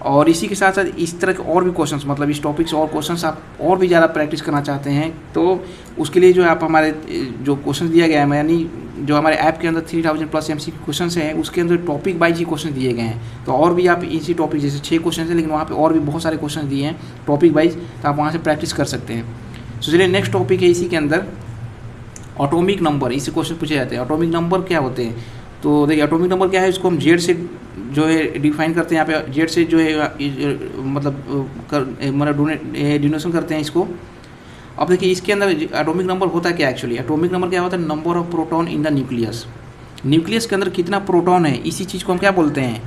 Speaker 1: और इसी के साथ साथ इस तरह के और भी क्वेश्चंस, मतलब इस टॉपिक से और क्वेश्चंस आप और भी ज़्यादा प्रैक्टिस करना चाहते हैं तो उसके लिए जो है आप हमारे जो क्वेश्चन दिया गया है, यानी जो हमारे ऐप के अंदर 3000+ MCQ क्वेश्चन हैं उसके अंदर टॉपिक वाइज ही क्वेश्चन दिए गए हैं। तो और भी आप इसी टॉपिक, जैसे 6 क्वेश्चन हैं लेकिन वहाँ पर और भी बहुत सारे क्वेश्चन दिए हैं टॉपिक वाइज, तो आप वहाँ से प्रैक्टिस कर सकते हैं। तो चलिए नेक्स्ट टॉपिक है इसी के अंदर ऑटोमिक नंबर। इससे क्वेश्चन पूछे जाते हैं ऑटोमिक नंबर क्या होते हैं। तो देखिए ऑटोमिक नंबर क्या है, इसको हम जेड से जो है डिफाइन करते हैं। यहाँ पे जेड से जो है मतलब डिनोशन करते हैं इसको। अब देखिए इसके अंदर एटॉमिक नंबर होता क्या है एक्चुअली। एटॉमिक नंबर क्या होता है, number of proton in the nucleus. Nucleus के अंदर कितना प्रोटॉन है, इसी चीज़ को हम क्या बोलते हैं,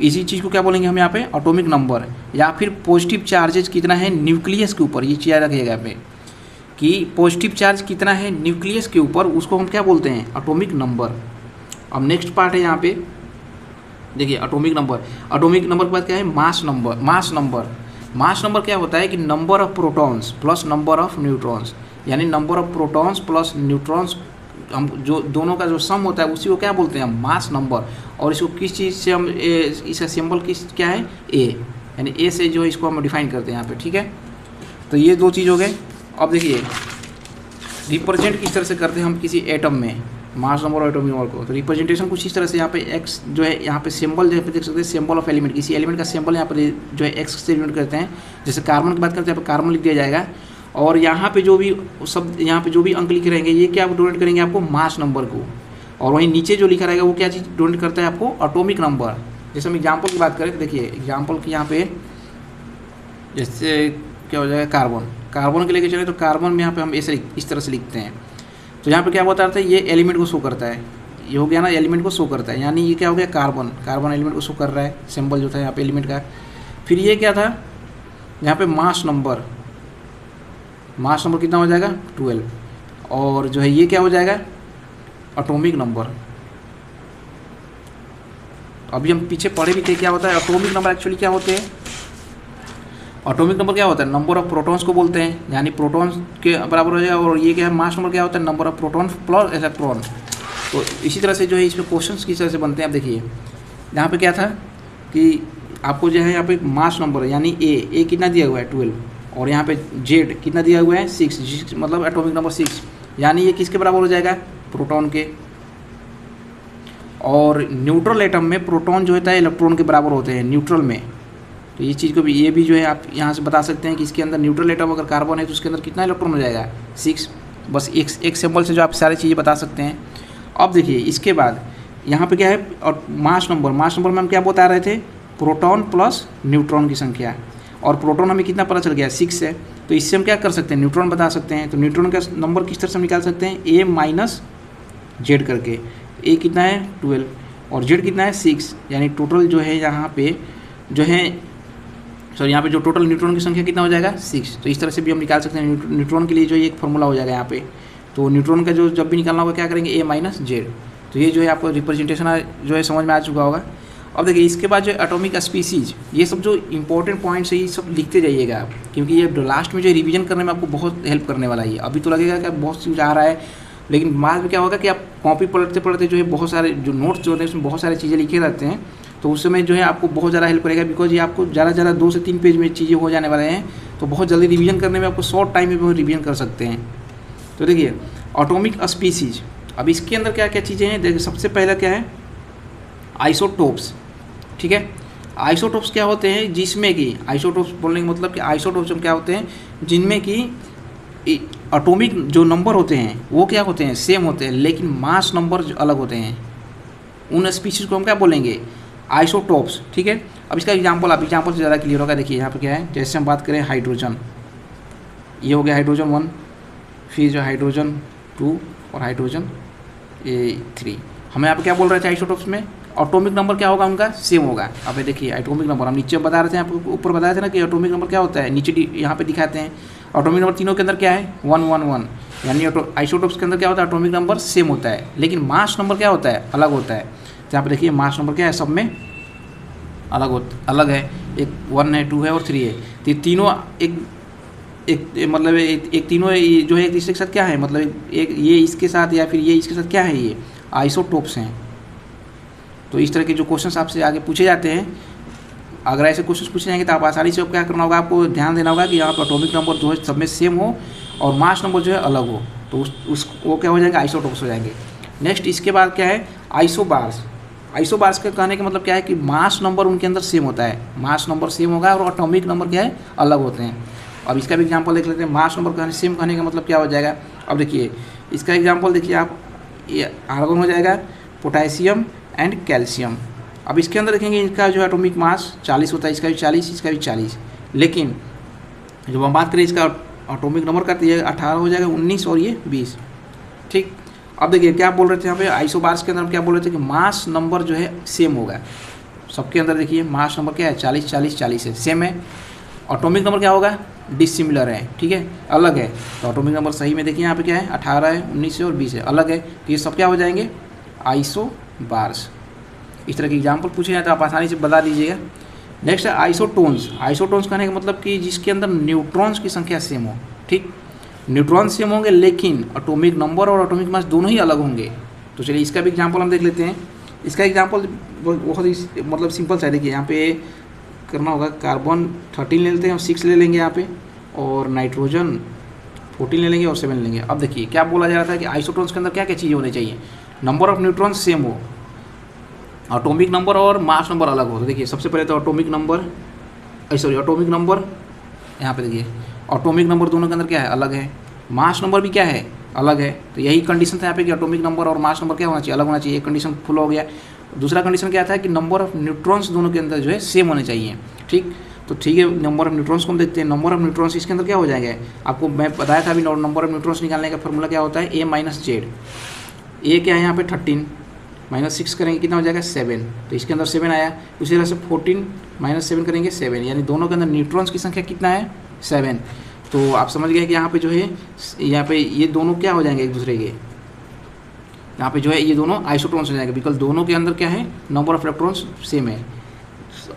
Speaker 1: इसी चीज़ को क्या बोलेंगे हम यहाँ पे एटॉमिक नंबर। या फिर पॉजिटिव चार्जेज कितना है न्यूक्लियस के ऊपर, ये चीज़ याद रखिएगा यहाँ पे कि पॉजिटिव चार्ज कितना है न्यूक्लियस के ऊपर, उसको हम क्या बोलते हैं एटॉमिक नंबर। अब नेक्स्ट पार्ट है यहाँ पे देखिए एटॉमिक नंबर। एटॉमिक नंबर के बाद क्या है मास नंबर। मास नंबर क्या होता है कि number of protons plus number of neutrons, यानी number of protons plus neutrons, हम जो दोनों का जो सम होता है उसी को क्या बोलते हैं मास नंबर। और इसको किस चीज़ से हम इसका सिंबल किस क्या है ए, यानी ए से जो इसको हम डिफाइन करते हैं यहाँ पे, ठीक है। तो ये 2 चीज़ हो गए। अब देखिए रिप्रेजेंट किस तरह से करते हैं हम किसी एटम में मास नंबर और एटॉमिक नंबर को। तो रिप्रेजेंटेशन कुछ इस तरह से, यहाँ पे एक्स जो है यहाँ पे सिंबल जो है देख सकते हैं, सिंबल ऑफ एलिमेंट, किसी एलिमेंट का सिंबल यहाँ पर जो है एक्स से डिनोट करते हैं। जैसे कार्बन की बात करते हैं यहाँ पर कार्बन लिख दिया जाएगा, और यहाँ पे जो भी सब यहाँ पे जो भी अंक लिखे रहेंगे ये क्या डोनेट करेंगे आपको मास नंबर को। और वहीं नीचे जो लिखा रहेगा वो क्या चीज़ डोनेट करता है आपको एटॉमिक नंबर। जैसे हम एग्जाम्पल की बात करें, देखिए एग्जाम्पल की यहाँ पे जैसे क्या हो जाएगा कार्बन के लेके चले तो कार्बन में यहाँ पे हम ऐसे इस तरह से लिखते हैं। तो यहाँ पे क्या बता रहा था, ये एलिमेंट को शो करता है, ये हो गया ना एलिमेंट को शो करता है, यानी ये क्या हो गया कार्बन एलिमेंट को शो कर रहा है, सिंबल जो था यहाँ पे एलिमेंट का। फिर ये क्या था यहाँ पे मास नंबर कितना हो जाएगा 12, और जो है ये क्या हो जाएगा एटॉमिक नंबर। अभी हम पीछे पढ़े भी थे क्या होता है एटॉमिक नंबर एक्चुअली क्या होते हैं। एटॉमिक नंबर क्या होता है, नंबर ऑफ प्रोटॉन्स को बोलते हैं, यानी प्रोटॉन्स के बराबर हो जाएगा। और ये क्या है मास नंबर क्या होता है, number of proton plus electron. तो इसी तरह से जो है इसमें क्वेश्चंस किस तरह से बनते हैं। आप देखिए यहाँ पे क्या था कि आपको जो है यहाँ पे मास नंबर यानी ए कितना दिया हुआ है 12, और यहाँ पे जेड कितना दिया हुआ है 6, मतलब एटॉमिक नंबर 6, यानी ये किसके बराबर हो जाएगा प्रोटॉन के। और न्यूट्रल एटम में प्रोटॉन जो होता है इलेक्ट्रॉन के बराबर होते हैं न्यूट्रल में। तो ये चीज़ को भी, ये भी जो है आप यहाँ से बता सकते हैं कि इसके अंदर न्यूट्रल एटम अगर कार्बन है तो उसके अंदर कितना इलेक्ट्रॉन हो जाएगा 6। बस एक सिंबल से जो आप सारी चीज़ें बता सकते हैं। अब देखिए इसके बाद यहाँ पे क्या है और मास नंबर में हम क्या बता रहे थे प्रोटॉन प्लस न्यूट्रॉन की संख्या, और प्रोटॉन हमें कितना पता चल गया 6 है। तो इससे हम क्या कर सकते हैं न्यूट्रॉन बता सकते हैं। तो न्यूट्रॉन का नंबर किस तरह से हम निकाल सकते हैं ए माइनस जेड करके। ए कितना है 12 और जेड कितना है 6, यानी टोटल जो है यहाँ पे जो है यहाँ पे जो टोटल न्यूट्रॉन की संख्या कितना हो जाएगा 6। तो इस तरह से भी हम निकाल सकते हैं न्यूट्रॉन के लिए जो एक फॉर्मूला हो जाएगा यहाँ पे। तो न्यूट्रॉन का जो जब भी निकालना होगा क्या करेंगे ए माइनस जेड। तो ये जो है आपको रिप्रेजेंटेशन जो है समझ में आ चुका होगा। अब देखिए इसके बाद जो एटॉमिक स्पीसीज, ये सब जो इंपॉर्टेंट पॉइंट्स है ये सब लिखते जाइएगा आप, क्योंकि ये लास्ट में जो रिवीजन करने में आपको बहुत हेल्प करने वाला है। अभी तो लगेगा कि बहुत चीज़ आ रहा है, लेकिन बाद में क्या होगा कि आप कॉपी पढ़ते पढ़ते जो है बहुत सारे जो नोट्स जो होते हैं उसमें बहुत सारी चीज़ें लिखे रहते हैं, तो उस समय जो है आपको बहुत ज़्यादा हेल्प करेगा। बिकॉज ये आपको ज़्यादा 2 से 3 पेज में चीज़ें हो जाने वाले हैं, तो बहुत जल्दी रिवीजन करने में आपको शॉर्ट टाइम में भी रिवीजन कर सकते हैं। तो देखिए एटॉमिक स्पीसीज, अब इसके अंदर क्या क्या चीज़ें हैं। देखिए सबसे पहला क्या है आइसोटोप्स, ठीक है। आइसोटोप्स क्या होते हैं, जिसमें कि आइसोटोप्स बोलने का मतलब कि आइसोटोप्स क्या होते हैं जिनमें कि एटॉमिक जो नंबर होते हैं वो क्या होते हैं सेम होते हैं, लेकिन मास नंबर अलग होते हैं। उन स्पीशीज़ को हम क्या बोलेंगे आइसोटोप्स, ठीक है। अब इसका एग्जांपल से ज़्यादा क्लियर होगा। देखिए यहाँ पे क्या है, जैसे हम बात करें हाइड्रोजन, ये हो गया हाइड्रोजन 1, फिर जो हाइड्रोजन 2 और हाइड्रोजन 3। हम यहाँ पे क्या बोल रहे थे आइसोटोप्स में एटॉमिक नंबर क्या होगा उनका सेम होगा। अब देखिए एटॉमिक नंबर हम नीचे बता रहे थे, आपको ऊपर बताए थे ना कि एटॉमिक नंबर क्या होता है, नीचे यहाँ पे दिखाते हैं। एटॉमिक नंबर तीनों के अंदर क्या है 1 1 1, यानी आइसोटोप्स के अंदर क्या होता है एटॉमिक नंबर सेम होता है, लेकिन मास नंबर क्या होता है अलग होता है। तो यहाँ पे देखिए मास नंबर क्या है सब में अलग है, एक 1 है 2 है और 3 है। तो ये तीनों एक मतलब एक तीनों जो है एक तीसरे के साथ क्या है, मतलब एक ये इसके साथ या फिर ये इसके साथ क्या है, ये आइसोटोप्स हैं। तो इस तरह के जो क्वेश्चंस आपसे आगे पूछे जाते हैं, अगर ऐसे क्वेश्चंस पूछे जाएंगे तो आप आसानी से क्या करना होगा, आपको ध्यान देना होगा कि यहाँ पर एटॉमिक नंबर जो है सब में सेम हो और मास नंबर जो है अलग हो, तो वो क्या हो जाएंगे, आइसोटोप्स हो जाएंगे। नेक्स्ट इसके बाद क्या है, आइसोबार्स। आइसोबार्स का कहने का मतलब क्या है कि मास नंबर उनके अंदर सेम होता है, मास नंबर सेम होगा और एटॉमिक नंबर क्या है, अलग होते हैं। अब इसका भी एग्जांपल देख लेते हैं। मास नंबर सेम कहने का मतलब क्या हो जाएगा, अब देखिए इसका एग्जांपल देखिए आप, ये आर्गन हो जाएगा, पोटेशियम एंड कैल्शियम। अब इसके अंदर देखेंगे इनका जो एटॉमिक मास 40 होता है, इसका भी 40, इसका भी 40, लेकिन जब हम बात करें इसका एटॉमिक नंबर का तो ये 18 हो जाएगा, 19 और ये 20। ठीक, अब देखिए क्या बोल रहे थे यहाँ पे आइसोबार्स के अंदर, क्या बोल रहे थे कि मास नंबर जो है सेम होगा सबके अंदर। देखिए मास नंबर क्या है, 40 40 40 है, सेम है। एटॉमिक नंबर क्या होगा, डिसिमिलर है, ठीक है, अलग है। तो एटॉमिक नंबर सही में देखिए यहाँ पे क्या है, 18 है, 19 है और 20 है, अलग है। तो ये सब क्या हो जाएंगे, आइसोबार्स। इस तरह के एग्जाम्पल पूछे जाए तो आप आसानी से बता दीजिएगा। नेक्स्ट है आइसोटोन्स। आइसोटोन्स कहने का मतलब कि जिसके अंदर न्यूट्रॉन्स की संख्या सेम हो। ठीक, न्यूट्रॉन सेम होंगे लेकिन एटॉमिक नंबर और एटॉमिक मास दोनों ही अलग होंगे। तो चलिए इसका भी एग्जांपल हम देख लेते हैं। इसका एग्जांपल बहुत ही मतलब सिंपल सा है। देखिए यहाँ पे करना होगा, कार्बन 13 ले लेते हैं और 6 ले लेंगे यहाँ पे, और नाइट्रोजन 14 ले लेंगे और 7 ले लेंगे। अब देखिए क्या बोला जा रहा था कि आइसोटोन्स के अंदर क्या क्या चीज़ें होनी चाहिए, नंबर ऑफ न्यूट्रॉन सेम हो, एटॉमिक नंबर और मास नंबर अलग हो। तो देखिए सबसे पहले तो एटॉमिक नंबर यहाँ पे देखिए एटॉमिक नंबर दोनों के अंदर क्या है, अलग है, मास नंबर भी क्या है, अलग है। तो यही कंडीशन था यहाँ पे कि एटॉमिक नंबर और मास नंबर क्या होना चाहिए, अलग होना चाहिए। एक कंडीशन फुल हो गया। दूसरा कंडीशन क्या था कि नंबर ऑफ न्यूट्रॉन्स दोनों के अंदर जो है सेम होने चाहिए। ठीक, तो ठीक है, नंबर ऑफ न्यूट्रॉन्स को हम देखते हैं। नंबर ऑफ न्यूट्रॉन्स इसके अंदर क्या हो जाएगा, आपको मैं बताया था अभी, नंबर ऑफ न्यूट्रॉन्स निकालने का फॉर्मूला क्या होता है, ए माइनस जेड। ए क्या है यहाँ पे 13 माइनस 6 करेंगे कितना हो जाएगा 7, तो इसके अंदर 7 आया। उसी तरह से 14 माइनस 7 करेंगे 7, यानी दोनों के अंदर न्यूट्रॉन्स की संख्या कितना है 7। तो आप समझ गए कि यहाँ पे जो है, यहाँ पे ये दोनों क्या हो जाएंगे एक दूसरे के, यहाँ पे जो है ये दोनों आइसोटोन्स हो जाएंगे, बिकॉज दोनों के अंदर क्या है, नंबर ऑफ इलेक्ट्रॉन्स सेम है।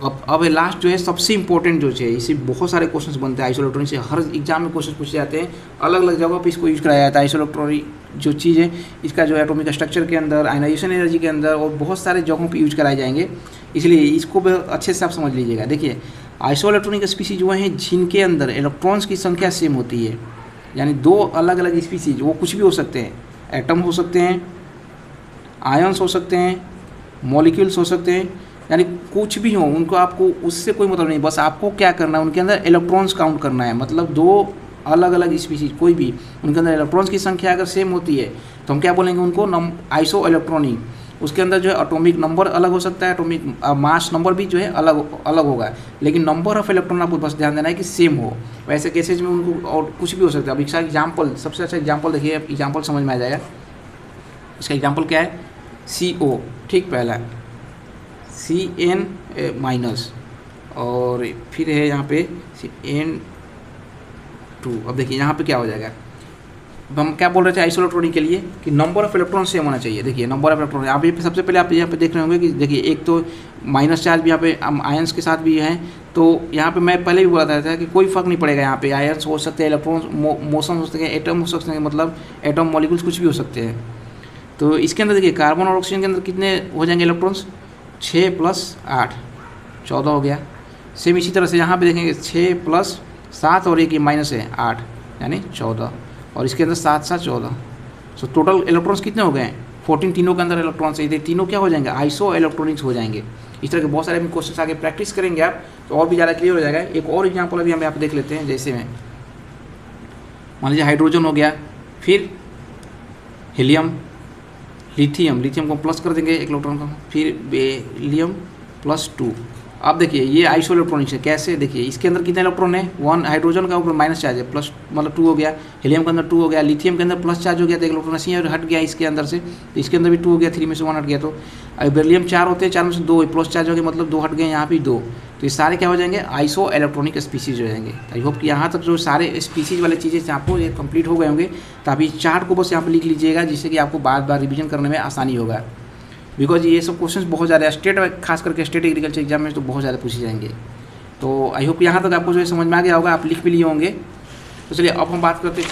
Speaker 1: अब लास्ट जो है सबसे इंपॉर्टेंट जो है, इसे बहुत सारे क्वेश्चंस बनते हैं आइसोइलेक्ट्रॉनिक से, हर एग्जाम में क्वेश्चन पूछे जाते हैं, अलग अलग जगहों पे इसको यूज कराया जाता है। आइसोइलेक्ट्रॉनिक जो चीज़ है, इसका जो एटॉमिक स्ट्रक्चर के अंदर, आयनाइजेशन एनर्जी के अंदर और बहुत सारे जगहों पे यूज कराए जाएंगे, इसलिए इसको भी अच्छे से आप समझ लीजिएगा। देखिए आइसोइलेक्ट्रॉनिक स्पीसीज वो हैं जिनके अंदर इलेक्ट्रॉन्स की संख्या सेम होती है, यानी दो अलग अलग स्पीसीज, वो कुछ भी हो सकते हैं, एटम हो सकते हैं, आयन्स हो सकते हैं, मॉलिक्यूल्स हो सकते हैं, यानी कुछ भी हो, उनको आपको उससे कोई मतलब नहीं, बस आपको क्या करना है, उनके अंदर इलेक्ट्रॉन्स काउंट करना है। मतलब दो अलग अलग स्पीसीज कोई भी, उनके अंदर इलेक्ट्रॉन्स की संख्या अगर सेम होती है तो हम क्या बोलेंगे उनको, आइसो इलेक्ट्रॉनिक। उसके अंदर जो है एटॉमिक नंबर अलग हो सकता है, एटॉमिक मास नंबर भी जो है अलग होगा, लेकिन नंबर ऑफ इलेक्ट्रॉन आपको बस ध्यान देना है कि सेम हो। वैसे केसेज में उनको और कुछ भी हो सकता है। अब इसका एग्जाम्पल, सबसे अच्छा एग्जाम्पल देखिए, एग्जाम्पल समझ में आ जाएगा। इसका एग्जाम्पल क्या है, CO, ठीक, पहला CN माइनस और फिर है यहाँ पे CN2। अब देखिए यहाँ पे क्या हो जाएगा, हम क्या बोल रहे थे आइसोइलेक्ट्रॉनिक के लिए कि नंबर ऑफ इलेक्ट्रॉन सेम होना चाहिए। देखिए नंबर ऑफ इलेक्ट्रॉन, आप ये सबसे पहले आप यहाँ पे देख रहे होंगे कि देखिए एक तो माइनस चार्ज भी यहाँ पे आयंस के साथ भी है। तो यहाँ पे मैं पहले भी बोला था कि कोई फर्क नहीं पड़ेगा, यहाँ पे आयंस हो सकते हैं, इलेक्ट्रॉन मोशन हो सकते हैं, एटम हो सकते हैं, मतलब एटम मॉलिक्यूल्स कुछ भी हो सकते हैं। तो इसके अंदर देखिए कार्बन और ऑक्सीजन के अंदर कितने हो जाएंगे इलेक्ट्रॉन्स, 6 + 8 14 हो गया। सेम इसी तरह से यहाँ पे देखेंगे 6 + 7 और एक ये माइनस है 8 यानी 14, और इसके अंदर 7 × 7 14। सो टोटल इलेक्ट्रॉन्स कितने हो गए 14, तीनों के अंदर इलेक्ट्रॉन्स है, तीनों क्या हो जाएंगे, आइसो इलेक्ट्रॉनिक्स हो जाएंगे। इस तरह के बहुत सारे क्वेश्चन आगे प्रैक्टिस करेंगे आप तो और भी ज़्यादा क्लियर हो जाएगा। एक और एग्जाम्पल अभी हम यहाँ पे देख लेते हैं। जैसे में मान लीजिए हाइड्रोजन हो गया, फिर हीलियम, लिथियम को प्लस कर देंगे एक इलेक्ट्रॉन का, फिर बेरिलियम +2। अब देखिए ये आइसो इलेक्ट्रॉनिक्स है। कैसे, देखिए इसके अंदर कितने इलेक्ट्रॉन है, 1 हाइड्रोजन का ऊपर माइनस चार्ज है, प्लस मतलब 2 हो गया, हीलियम के अंदर 2 हो गया, लिथियम के अंदर प्लस चार्ज हो गया, तो एक इलेक्ट्रॉन ऐसे हट गया इसके अंदर से, तो इसके अंदर भी 2 हो गया, 3 में से 1 हट गया। तो बेरिलियम 4 होते हैं, 4 में से 2 प्लस चार्ज हो गया, मतलब 2 हट गए, यहाँ भी 2। तो ये सारे क्या हो जाएंगे, आइसो इलेक्ट्रॉनिक स्पीसीज हो जाएंगे। आई होप कि यहाँ तक जो सारे स्पीसीज वाले चीज़ें आपको ये कंप्लीट हो गए होंगे। तो आप इस चार्ट को बस यहाँ पर लिख लीजिएगा, जिससे कि आपको बार बार रिविजन करने में आसानी होगा। बिकॉज ये सब क्वेश्चंस बहुत ज़्यादा स्टेट, खास करके स्टेट एग्रीकल्चर एग्जाम में तो बहुत ज़्यादा पूछे जाएंगे। तो आई होप यहाँ तक आपको जो है समझ में आ गया होगा, आप लिख भी लिए होंगे। तो चलिए अब हम बात करते हैं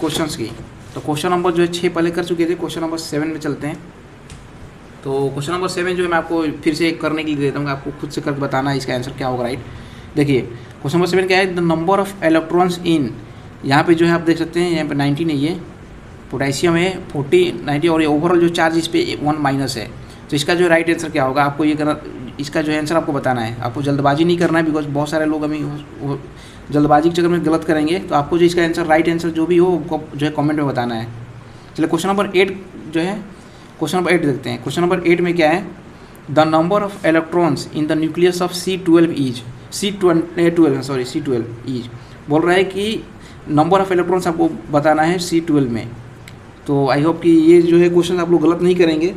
Speaker 1: क्वेश्चंस की। तो क्वेश्चन नंबर जो है 6 पहले कर चुके थे, क्वेश्चन नंबर 7 में चलते हैं। तो क्वेश्चन नंबर 7 जो है मैं आपको फिर से करने के लिए देता हूँ, आपको खुद से करके बताना है इसका आंसर क्या होगा, राइट। देखिए क्वेश्चन नंबर 7 क्या है, the number of electrons in, यहाँ पे जो है आप देख सकते हैं यहाँ पे 19 है, ये पोटेशियम है 40 90 और ये ओवरऑल जो चार्ज इस पर 1 माइनस है। तो इसका जो राइट आंसर क्या होगा, आपको ये करना, इसका जो आंसर आपको बताना है, आपको जल्दबाजी नहीं करना है, बिकॉज बहुत सारे लोग हमें जल्दबाजी के चक्कर में गलत करेंगे। तो आपको जो इसका आंसर राइट आंसर जो भी हो जो है कमेंट में बताना है। चलिए क्वेश्चन नंबर 8 जो है, क्वेश्चन नंबर 8 देखते हैं। क्वेश्चन नंबर 8 में क्या है, the number of electrons in the nucleus of C12 is C12 is, बोल रहा है कि नंबर ऑफ इलेक्ट्रॉन्स आपको बताना है C12 में। तो आई होप कि ये जो है क्वेश्चन आप लोग गलत नहीं करेंगे।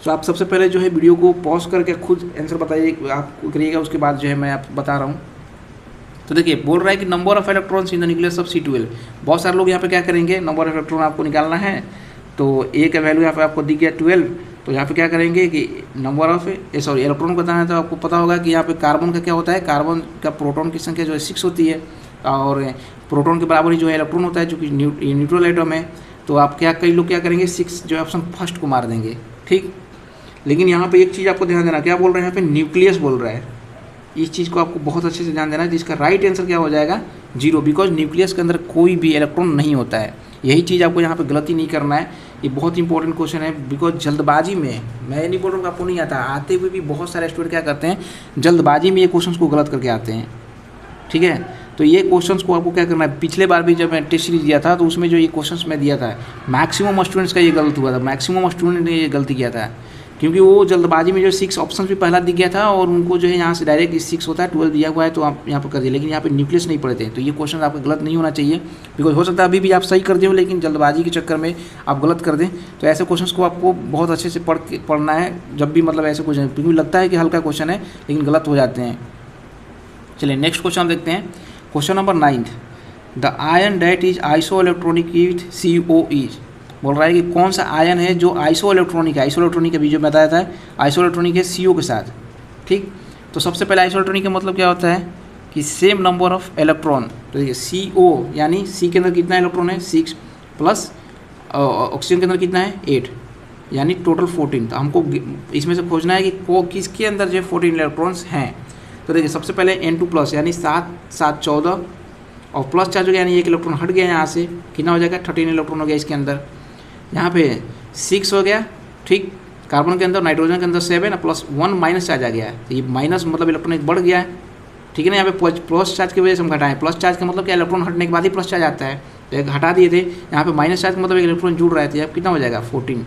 Speaker 1: तो आप सबसे पहले जो है वीडियो को पॉज करके खुद आंसर बताइए, आप करिएगा, उसके बाद जो है मैं आप बता रहा हूँ। तो देखिए बोल रहा है कि number of electrons in the nucleus of C12। बहुत सारे लोग यहाँ पे क्या करेंगे, नंबर ऑफ इलेक्ट्रॉन आपको निकालना है, तो ए का वैल्यू यहाँ पे आपको दिख गया 12। तो यहाँ पे क्या करेंगे कि नंबर ऑफ इलेक्ट्रॉन को बताना है। तो आपको पता होगा कि यहाँ पे कार्बन का क्या होता है, कार्बन का प्रोटॉन की संख्या जो है 6 होती है, और प्रोटॉन के बराबर ही जो है इलेक्ट्रॉन होता है, जो कि न्यूट्रल एटम है। तो आप क्या, कई लोग क्या करेंगे 6 जो है ऑप्शन फर्स्ट को मार देंगे, ठीक। लेकिन यहाँ पे एक चीज़ आपको ध्यान देना, क्या बोल रहे हैं यहाँ पे, न्यूक्लियस बोल रहा है। इस चीज़ को आपको बहुत अच्छे से ध्यान देना है, जिसका राइट आंसर क्या हो जाएगा 0, बिकॉज न्यूक्लियस के अंदर कोई भी इलेक्ट्रॉन नहीं होता है। यही चीज़ आपको यहाँ पे गलती नहीं करना है। ये बहुत इंपॉर्टेंट क्वेश्चन है, बिकॉज जल्दबाजी में, मैं नहीं बोल रहा हूँ आपको नहीं आता, आते हुए भी बहुत सारे स्टूडेंट क्या करते हैं, जल्दबाजी में ये क्वेश्चन को गलत करके आते हैं, ठीक है। तो ये क्वेश्चंस को आपको क्या करना है, पिछले बार भी जब मैं टेस्ट सीरीज दिया था तो उसमें जो ये क्वेश्चंस मैं दिया था, मैक्सिमम स्टूडेंट्स का ये गलत हुआ था, मैक्सिमम स्टूडेंट ने ये गलती किया था, क्योंकि वो जल्दबाजी में जो 6 ऑप्शन भी पहला दिख गया था और उनको जो है यहाँ से डायरेक्ट 6 होता है, 12 दिया हुआ है तो आप यहाँ पर कर दिए, लेकिन यहाँ पे न्यूक्लियस नहीं पढ़े थे। तो ये क्वेश्चन आपका गलत नहीं होना चाहिए, बिकॉज हो सकता है अभी भी आप सही कर दे हो, लेकिन जल्दबाजी के चक्कर में आप गलत कर दें। तो ऐसे क्वेश्चन को आपको बहुत अच्छे से पढ़ना है जब भी, मतलब ऐसे क्वेश्चन, क्योंकि लगता है कि हल्का क्वेश्चन है लेकिन गलत हो जाते हैं। चलिए नेक्स्ट क्वेश्चन देखते हैं। Question number 9, the ion that is iso electronic with CO is, बोल रहा है कि कौन सा आयन है जो आइसो इलेक्ट्रॉनिक है। आइसो इलेक्ट्रॉनिक अभी जो बताया था, आइसो इलेक्ट्रॉनिक है CO के साथ, ठीक। तो सबसे पहले आइसो इलेक्ट्रॉनिक का मतलब क्या होता है कि सेम नंबर ऑफ इलेक्ट्रॉन। तो देखिए CO यानी C के अंदर कितना इलेक्ट्रॉन है 6 प्लस ऑक्सीजन के अंदर कितना है 8, यानी टोटल 14। तो हमको इसमें से खोजना है कि किसके अंदर जो 14 इलेक्ट्रॉन्स हैं। तो देखिए सबसे पहले N2 प्लस यानी 7 7 14 और प्लस चार्ज हो गया, यानी 1 इलेक्ट्रॉन हट गया यहाँ से, कितना हो जाएगा 13 इलेक्ट्रॉन हो गया इसके अंदर। यहाँ पे 6 हो गया, ठीक। कार्बन के अंदर, नाइट्रोजन के अंदर 7 प्लस 1 माइनस चार्ज आ गया है, तो ये माइनस मतलब इलेक्ट्रॉन एक बढ़ गया है, ठीक है ना। यहाँ पे प्लस चार्ज की वजह से हम घटाएं, प्लस चार्ज का मतलब क्या, इलेक्ट्रॉन हटने के बाद ही प्लस चार्ज आता है, तो एक हटा दिए थे। यहाँ पे माइनस चार्ज का मतलब एक इलेक्ट्रॉन जुड़ रहे थे, अब कितना हो जाएगा 14।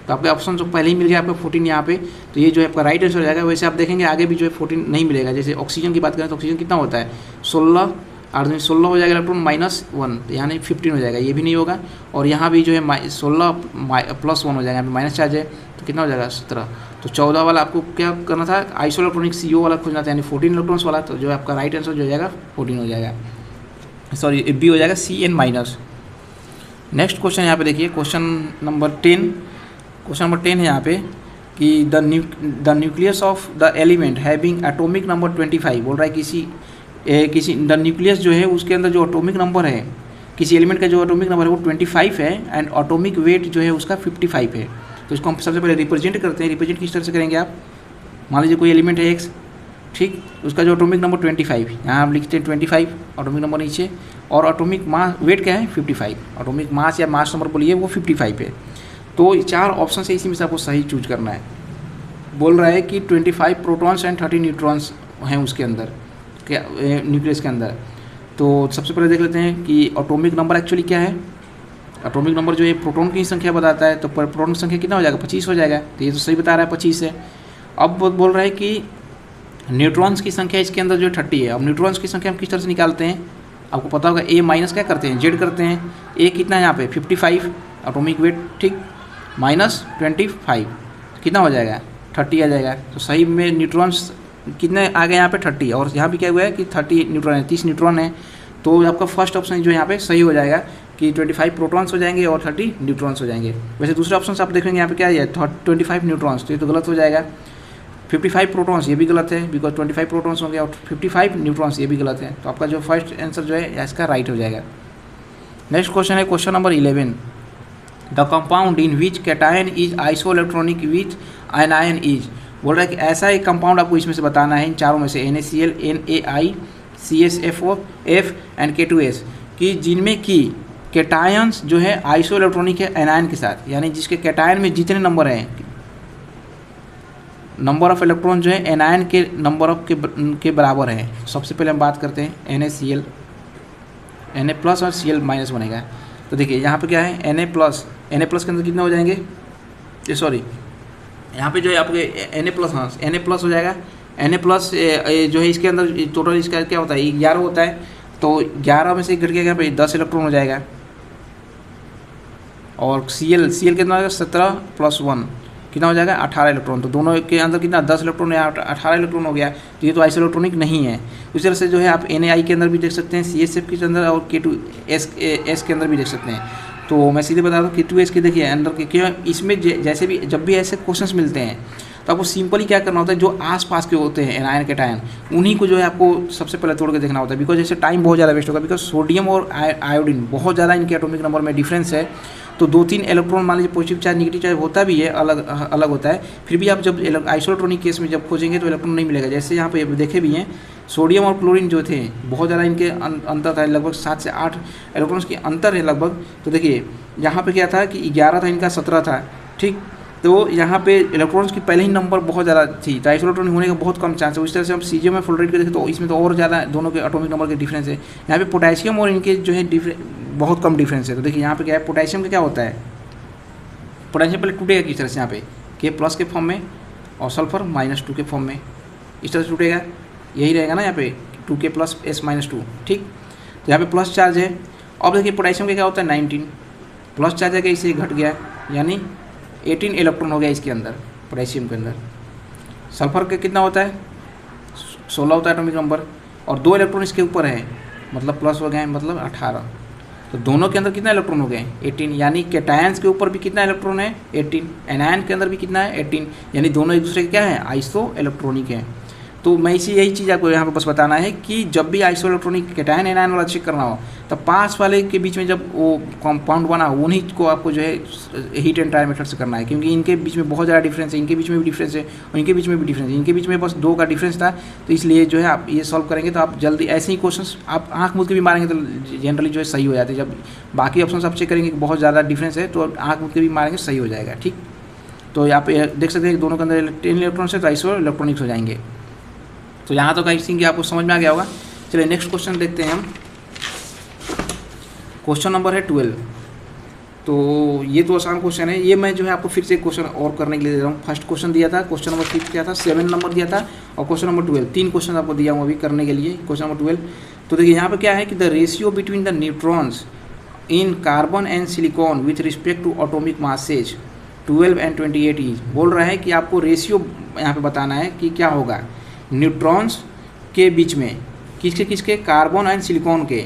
Speaker 1: तो आपके ऑप्शन जो पहले ही मिल गया आपको 14 यहाँ पे, तो ये जो है आपका राइट आंसर हो जाएगा। वैसे आप देखेंगे आगे भी जो है 14 नहीं मिलेगा। जैसे ऑक्सीजन की बात करें तो ऑक्सीजन कितना होता है 16, 8 16 हो जाएगा इलेक्ट्रॉन -1, यानी 15 हो जाएगा, ये भी नहीं होगा। और यहाँ भी जो है 16 प्लस 1 हो जाएगा, यहाँ पे माइनस चार्ज है तो कितना हो जाएगा 17। तो 14 वाला आपको क्या करना था, आइसो इलेक्ट्रॉनिक CO वाला खोजना था, यानी 14 इलेक्ट्रॉन्स वाला। तो जो है आपका राइट आंसर जो हो जाएगा 14 हो जाएगा, सॉरी B हो जाएगा CN-। नेक्स्ट क्वेश्चन यहाँ पे देखिए, क्वेश्चन नंबर 10। क्वेश्चन नंबर 10 है यहाँ पे कि the nucleus of the element having atomic number 25, बोल रहा है किसी द न्यूक्लियस जो है उसके अंदर जो एटॉमिक नंबर है, किसी एलिमेंट का जो एटॉमिक नंबर है वो 25 है, एंड एटॉमिक वेट जो है उसका 55 है। तो इसको हम सबसे पहले रिप्रेजेंट करते हैं। रिप्रेजेंट किस तरह से करेंगे आप, मान लीजिए कोई एलिमेंट है X, ठीक, उसका जो एटॉमिक नंबर 25, यहाँ हम लिखते हैं 25 एटॉमिक नंबर नीचे, और एटॉमिक मास वेट क्या है 55, एटॉमिक मास या मास नंबर बोलिए वो 55 है। तो 4 ऑप्शन से इसी में से आपको सही चूज करना है। बोल रहा है कि 25 प्रोटॉन्स एंड 30 न्यूट्रॉन्स हैं उसके अंदर, क्या न्यूक्लियस के अंदर। तो सबसे पहले देख लेते हैं कि एटॉमिक नंबर एक्चुअली क्या है। एटॉमिक नंबर जो है प्रोटॉन की संख्या बताता है, तो प्रोटॉन की संख्या कितना हो जाएगा 25 हो जाएगा, तो ये तो सही बता रहा है 25 है। अब बोल रहा है कि न्यूट्रॉन्स की संख्या इसके अंदर जो 30 है। अब न्यूट्रॉन्स की संख्या हम किस तरह से निकालते हैं, आपको पता होगा A माइनस क्या करते हैं Z करते हैं। A कितना है यहाँ पे 55 एटॉमिक वेट, ठीक, -25 कितना हो जाएगा 30 आ जाएगा। तो सही में न्यूट्रॉन्स कितने आ गए यहाँ पे 30, और यहाँ भी क्या हुआ है कि 30 न्यूट्रॉन है, 30 न्यूट्रॉन है। तो आपका फर्स्ट ऑप्शन जो यहाँ पे सही हो जाएगा कि 25 प्रोटॉन्स हो जाएंगे और 30 न्यूट्रॉन्स हो जाएंगे। वैसे दूसरे ऑप्शन से आप देखेंगे यहाँ पे क्या है 25 न्यूट्रॉन्स, तो ये तो गलत हो जाएगा। 55 प्रोटॉन्स, ये भी गलत है बिकॉज 25 प्रोटॉन्स होंगे, और 55 न्यूट्रॉन्स, ये भी गलत है। तो आपका जो फर्स्ट आंसर जो है इसका राइट हो जाएगा। नेक्स्ट क्वेश्चन है question number 11, the compound in which cation is iso electronic which anion is. बोल रहा है कि ऐसा एक कंपाउंड आपको इसमें से बताना है, इन चारों में से NaCl, NaI, CSFO, F and K2S, कि जिनमें की कैटायंस जो है आइसो इलेक्ट्रॉनिक है एनायन के साथ, यानी जिसके कैटायन में जितने नंबर हैं, नंबर ऑफ इलेक्ट्रॉन जो है एनायन के नंबर ऑफ के बराबर है। सबसे पहले हम बात करते हैं NaCl, Na प्लस और Cl माइनस बनेगा। तो देखिए यहाँ पे क्या है, Na प्लस के अंदर कितने हो जाएंगे, ये सॉरी यहाँ पे जो है आपके Na प्लस, हाँ Na प्लस हो जाएगा। Na प्लस जो है इसके अंदर टोटल इसका क्या होता है, 11 होता है, तो 11 में से घट के यहाँ पे 10 इलेक्ट्रॉन हो जाएगा। और Cl कितना हो जाएगा, 17 प्लस 1 कितना हो जाएगा, 18 इलेक्ट्रॉन। तो दोनों के अंदर कितना, 10 इलेक्ट्रॉन या 18 इलेक्ट्रॉन हो गया। तो ये तो आइसो इलेक्ट्रॉनिक नहीं है। उसी तरह से जो है आप NaI के अंदर भी देख सकते हैं, CSF के अंदर, और K2S के अंदर भी देख सकते हैं। तो मैं सीधे बता दूँ K2S के देखिए अंदर के, क्यों इसमें जैसे भी जब भी ऐसे क्वेश्चंस मिलते हैं तो आपको सिंपली क्या करना होता है, जो आसपास के होते हैं एनायन कैटायन, उन्हीं को जो है आपको सबसे पहले तोड़ के देखना होता है, बिकॉज जैसे टाइम बहुत ज़्यादा वेस्ट होगा, बिकॉज सोडियम और आयोडीन बहुत ज़्यादा इनके एटॉमिक नंबर में डिफरेंस है। तो 2-3 इलेक्ट्रॉन मान लीजिए पॉजिटिव चार्ज नेगेटिव चार्ज होता भी है, अलग होता है, फिर भी आप जब आइसोइलेक्ट्रॉनिक केस में जब खोजेंगे तो इलेक्ट्रॉन नहीं मिलेगा। जैसे यहाँ पे देखे भी हैं, सोडियम और क्लोरीन जो थे बहुत ज़्यादा इनके अंतर था, लगभग 7 से 8 इलेक्ट्रॉन्स के अंतर है लगभग। तो देखिए यहाँ पे क्या था कि 11 था, इनका 17 था, ठीक। तो यहाँ पे इलेक्ट्रॉन्स की पहले ही नंबर बहुत ज़्यादा थी, तो आइसोइलेक्ट्रॉनिक होने का बहुत कम चांस है। उस तरह से हम CGM में फ्लोराइड के देखें तो इसमें तो और ज़्यादा दोनों के एटॉमिक नंबर के डिफरेंस है। यहाँ पे पोटेशियम और इनके जो है बहुत कम डिफरेंस है। तो देखिए यहाँ पे क्या है, पोटेशियम का क्या होता है, पोटेशियम पहले टूटेगा किस तरह से, यहाँ पे K+ के फॉर्म में, और सल्फर -2 के फॉर्म में, इस तरह से टूटेगा, यही रहेगा ना यहाँ पे 2K + S-2, ठीक। तो यहाँ पे प्लस चार्ज है। अब देखिए पोटेशियम का क्या होता है, 19 प्लस चार्ज है, इसे घट गया, यानी 18 इलेक्ट्रॉन हो गया इसके अंदर, पोटेशियम के अंदर। सल्फर का कितना होता है, 16 होता है एटॉमिक नंबर, और 2 इलेक्ट्रॉन इसके ऊपर है, मतलब प्लस हो गए, मतलब 18। तो दोनों के अंदर कितना इलेक्ट्रॉन हो गए, 18, यानी कैटायंस के ऊपर भी कितना इलेक्ट्रॉन है, 18, एनायन के अंदर भी कितना है, 18, यानी दोनों एक दूसरे के क्या है, आइसो इलेक्ट्रॉनिक है। तो मैं यही चीज़ आपको यहाँ पे बस बताना है कि जब भी आइसो इलेक्ट्रॉनिक कैटायन एनायन वाला चेक करना हो, तब पास वाले के बीच में जब वो कंपाउंड बना हो, उन्हीं को आपको जो है हीट एंड ट्रायल मेथड से करना है, क्योंकि इनके बीच में बहुत ज़्यादा डिफरेंस है, इनके बीच में भी डिफरेंस है, और इनके बीच में भी डिफरेंस है। इनके बीच में बस 2 का डिफरेंस था, तो इसलिए जो है आप ये सॉल्व करेंगे तो आप जल्दी ऐसे ही क्वेश्चन आप आँख मूंद के भी मारेंगे तो जनरली जो है सही हो जाते हैं। जब बाकी ऑप्शन आप चेक करेंगे कि बहुत ज़्यादा डिफरेंस है, तो आँख मूंद के भी मारेंगे सही हो जाएगा, ठीक। तो आप देख सकते हैं कि दोनों के अंदर 10 इलेक्ट्रॉन्स है, तो आइसो इलेक्ट्रॉनिक्स हो जाएंगे। तो यहाँ तो आई थिंक आपको समझ में आ गया होगा। चलिए नेक्स्ट क्वेश्चन देखते हैं हम। क्वेश्चन नंबर है 12। तो ये तो आसान क्वेश्चन है, ये मैं जो है आपको फिर से क्वेश्चन और करने के लिए दे रहा हूँ। फर्स्ट क्वेश्चन दिया था, क्वेश्चन नंबर 6 क्या था, 7 नंबर दिया था, और क्वेश्चन नंबर 12, 3 क्वेश्चन आपको दिया हूँ अभी करने के लिए। क्वेश्चन नंबर 12, तो देखिए यहाँ पे क्या है कि the ratio between the neutrons in carbon and silicon with respect to atomic masses 12 and 28 is. बोल रहा है कि आपको रेशियो यहाँ पे बताना है कि क्या होगा न्यूट्रॉन्स के बीच में, किसके, कार्बन एंड सिलिकॉन के,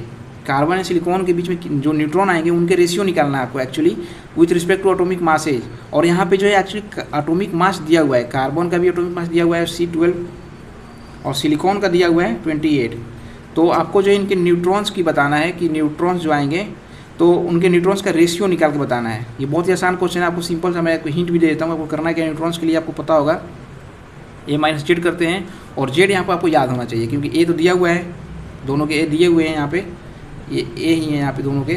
Speaker 1: कार्बन एंड सिलिकॉन के बीच में जो न्यूट्रॉन आएंगे उनके रेशियो निकालना है आपको actually with respect to atomic masses. और यहाँ पे जो है एक्चुअली एटॉमिक मास दिया हुआ है, कार्बन का भी एटॉमिक मास दिया हुआ है C12, और सिलिकॉन का दिया हुआ है 28। तो आपको जो है इनके न्यूट्रॉन्स की बताना है कि न्यूट्रॉन्स जो आएंगे तो उनके न्यूट्रॉन्स का रेशियो निकाल के बताना है। ये बहुत ही आसान क्वेश्चन है, आपको सिंपल सा मैं आपको हिंट भी दे देता हूँ। आपको करना है क्या, न्यूट्रॉन्स के लिए आपको पता होगा A-Z करते हैं, और Z यहाँ पर आपको याद होना चाहिए, क्योंकि A तो दिया हुआ है, दोनों के A दिए हुए हैं, यहाँ पे ये A ही है यहाँ पे दोनों के।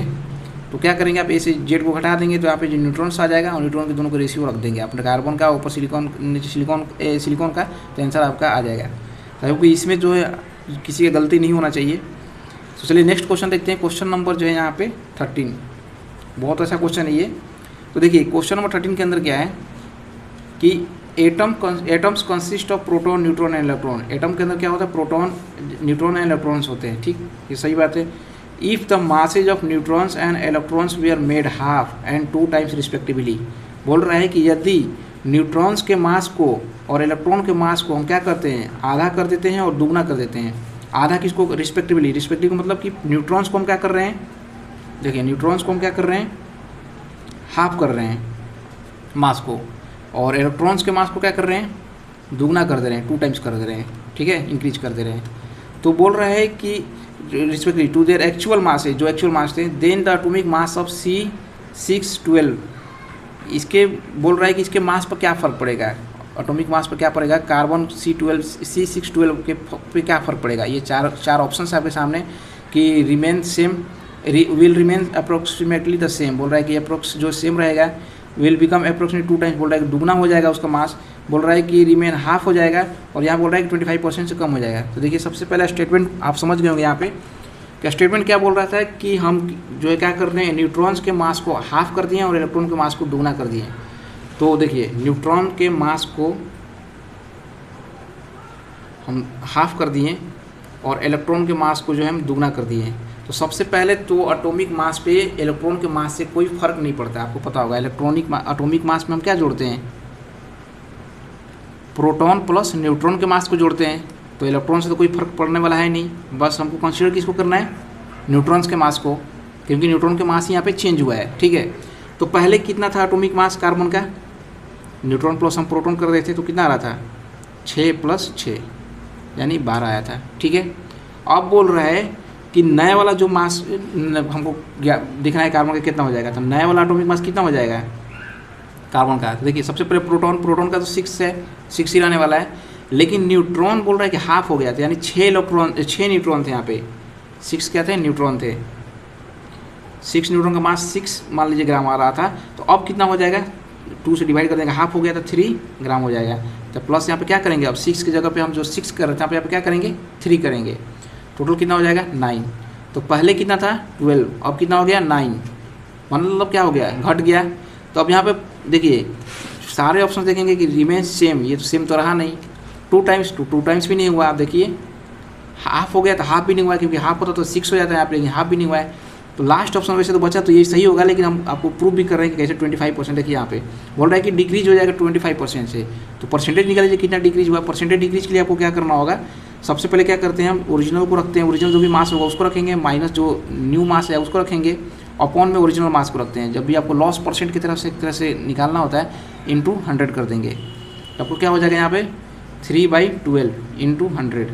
Speaker 1: तो क्या करेंगे, आप A से Z को घटा देंगे तो यहाँ पे जो न्यूट्रॉन्स आ जाएगा, और न्यूट्रॉन के दोनों को रेशियो रख देंगे, अपने कार्बन का ऊपर सिलिकॉन, नीचे सिलिकॉन का, तो आंसर आपका आ जाएगा। क्योंकि इसमें जो है किसी का गलती नहीं होना चाहिए। तो चलिए नेक्स्ट क्वेश्चन देखते हैं। क्वेश्चन नंबर जो है यहाँ पे 13, बहुत अच्छा क्वेश्चन है ये। तो देखिए क्वेश्चन नंबर 13 के अंदर क्या है कि atoms consist of proton, neutron and electron. Atom के अंदर क्या होता है, प्रोटॉन, न्यूट्रॉन एंड इलेक्ट्रॉन्स होते हैं, ठीक, ये सही बात है। If the masses of neutrons and electrons we are made half and 2 times respectively. बोल रहा है कि यदि न्यूट्रॉन्स के मास को और इलेक्ट्रॉन के मास को हम क्या करते हैं, आधा कर देते हैं और दुगना कर देते हैं। आधा किसको, रिस्पेक्टिवली मतलब कि न्यूट्रॉन्स को हम क्या कर रहे हैं, देखिए न्यूट्रॉन्स को हम क्या कर रहे हैं, हाफ कर रहे हैं मास को, और इलेक्ट्रॉन्स के मास को क्या कर रहे हैं, दुगना कर दे रहे हैं, 2 टाइम्स कर दे रहे हैं, ठीक है, इंक्रीज कर दे रहे हैं। तो बोल रहा है कि respectively to their actual mass है, जो एक्चुअल मास थे, then the atomic mass of C612, इसके बोल रहा है कि इसके मास पर क्या फ़र्क पड़ेगा, एटॉमिक मास पर क्या पड़ेगा, कार्बन C612 के पे क्या फ़र्क पड़ेगा। ये चार ऑप्शन है आपके सामने कि remain same, will remain approximately the same, बोल रहा है कि अप्रोक्स जो सेम रहेगा, विल बिकम अप्रोक्सीमेटली 2 टाइम्स, बोल रहा है कि दुगना हो जाएगा उसका मास, बोल रहा है कि रिमेन हाफ हो जाएगा, और यहाँ बोल रहा है कि 25% से कम हो जाएगा। तो देखिए सबसे पहला स्टेटमेंट आप समझ गए होंगे यहाँ पे, क्या स्टेटमेंट क्या बोल रहा था कि हम जो है क्या कर रहे हैं, न्यूट्रॉन्स के मास को हाफ कर दिए और इलेक्ट्रॉन के मास को दुगना कर दिए। तो देखिए न्यूट्रॉन के मास को हम हाफ कर दिए और इलेक्ट्रॉन के मास को जो है हम दुगना कर दिए। तो सबसे पहले तो एटॉमिक मास पे इलेक्ट्रॉन के मास से कोई फर्क नहीं पड़ता, आपको पता होगा। एटॉमिक मास में हम क्या जोड़ते हैं, प्रोटॉन प्लस न्यूट्रॉन के मास को जोड़ते हैं, तो इलेक्ट्रॉन से तो कोई फर्क पड़ने वाला है नहीं, बस हमको कंसीडर किसको करना है, न्यूट्रॉन्स के मास को, क्योंकि न्यूट्रॉन के मास यहाँ पे चेंज हुआ है, ठीक है। तो पहले कितना था एटॉमिक मास कार्बन का, न्यूट्रॉन प्लस हम प्रोटॉन कर रहे थे तो कितना आ रहा था, 6 + 6 यानी 12 आया था, ठीक है। अब बोल रहा है कि नया वाला जो मास हमको दिखना है कार्बन का कितना हो जाएगा, तो नया वाला एटॉमिक मास कितना हो जाएगा कार्बन का। तो देखिए सबसे पहले प्रोटॉन का तो 6 है, 6 ही रहने वाला है, लेकिन न्यूट्रॉन बोल रहा है कि हाफ हो गया था, यानी 6 न्यूट्रॉन थे यहाँ पे, 6 क्या थे, न्यूट्रॉन थे। 6 न्यूट्रॉन का मास 6 मान लीजिए ग्राम आ रहा था, तो अब कितना हो जाएगा, 2 से डिवाइड कर देंगे, हाफ हो गया था 3 ग्राम हो जाएगा। तो प्लस यहाँ पे क्या करेंगे, अब 6 की जगह पे हम जो 6 कर रहे थे यहाँ पे क्या करेंगे, 3 करेंगे, टोटल कितना हो जाएगा 9। तो पहले कितना था 12, अब कितना हो गया 9, मतलब क्या हो गया, घट गया। तो अब यहाँ पे देखिए सारे ऑप्शन देखेंगे कि रिमेन सेम, ये तो सेम तो रहा नहीं, 2 टाइम्स भी नहीं हुआ। आप देखिए हाफ हो गया तो हाफ भी नहीं हुआ, क्योंकि हाफ होता तो 6 हो जाता है यहाँ पे, लेकिन हाफ भी नहीं हुआ है। तो लास्ट ऑप्शन वैसे तो बचा, तो ये सही होगा, लेकिन हम आपको प्रूव भी कर रहे हैं कि कैसे 25% देखिए यहाँ पे बोल रहा है कि डिक्रीज हो जाएगा 25% से। तो परसेंटेज निकाल लीजिए कितना डिक्रीज हुआ। परसेंटेज डिक्रीज के लिए आपको क्या करना होगा, सबसे पहले क्या करते हैं हम ओरिजिनल को रखते हैं, ओरिजिनल जो भी मास होगा उसको रखेंगे, माइनस जो न्यू मास है उसको रखेंगे, अपॉन में ओरिजिनल मास को रखते हैं। जब भी आपको लॉस परसेंट की तरफ से एक तरह से निकालना होता है, इंटू 100 कर देंगे, तो आपको क्या हो जाएगा यहाँ पे 3/12 इंटू 100,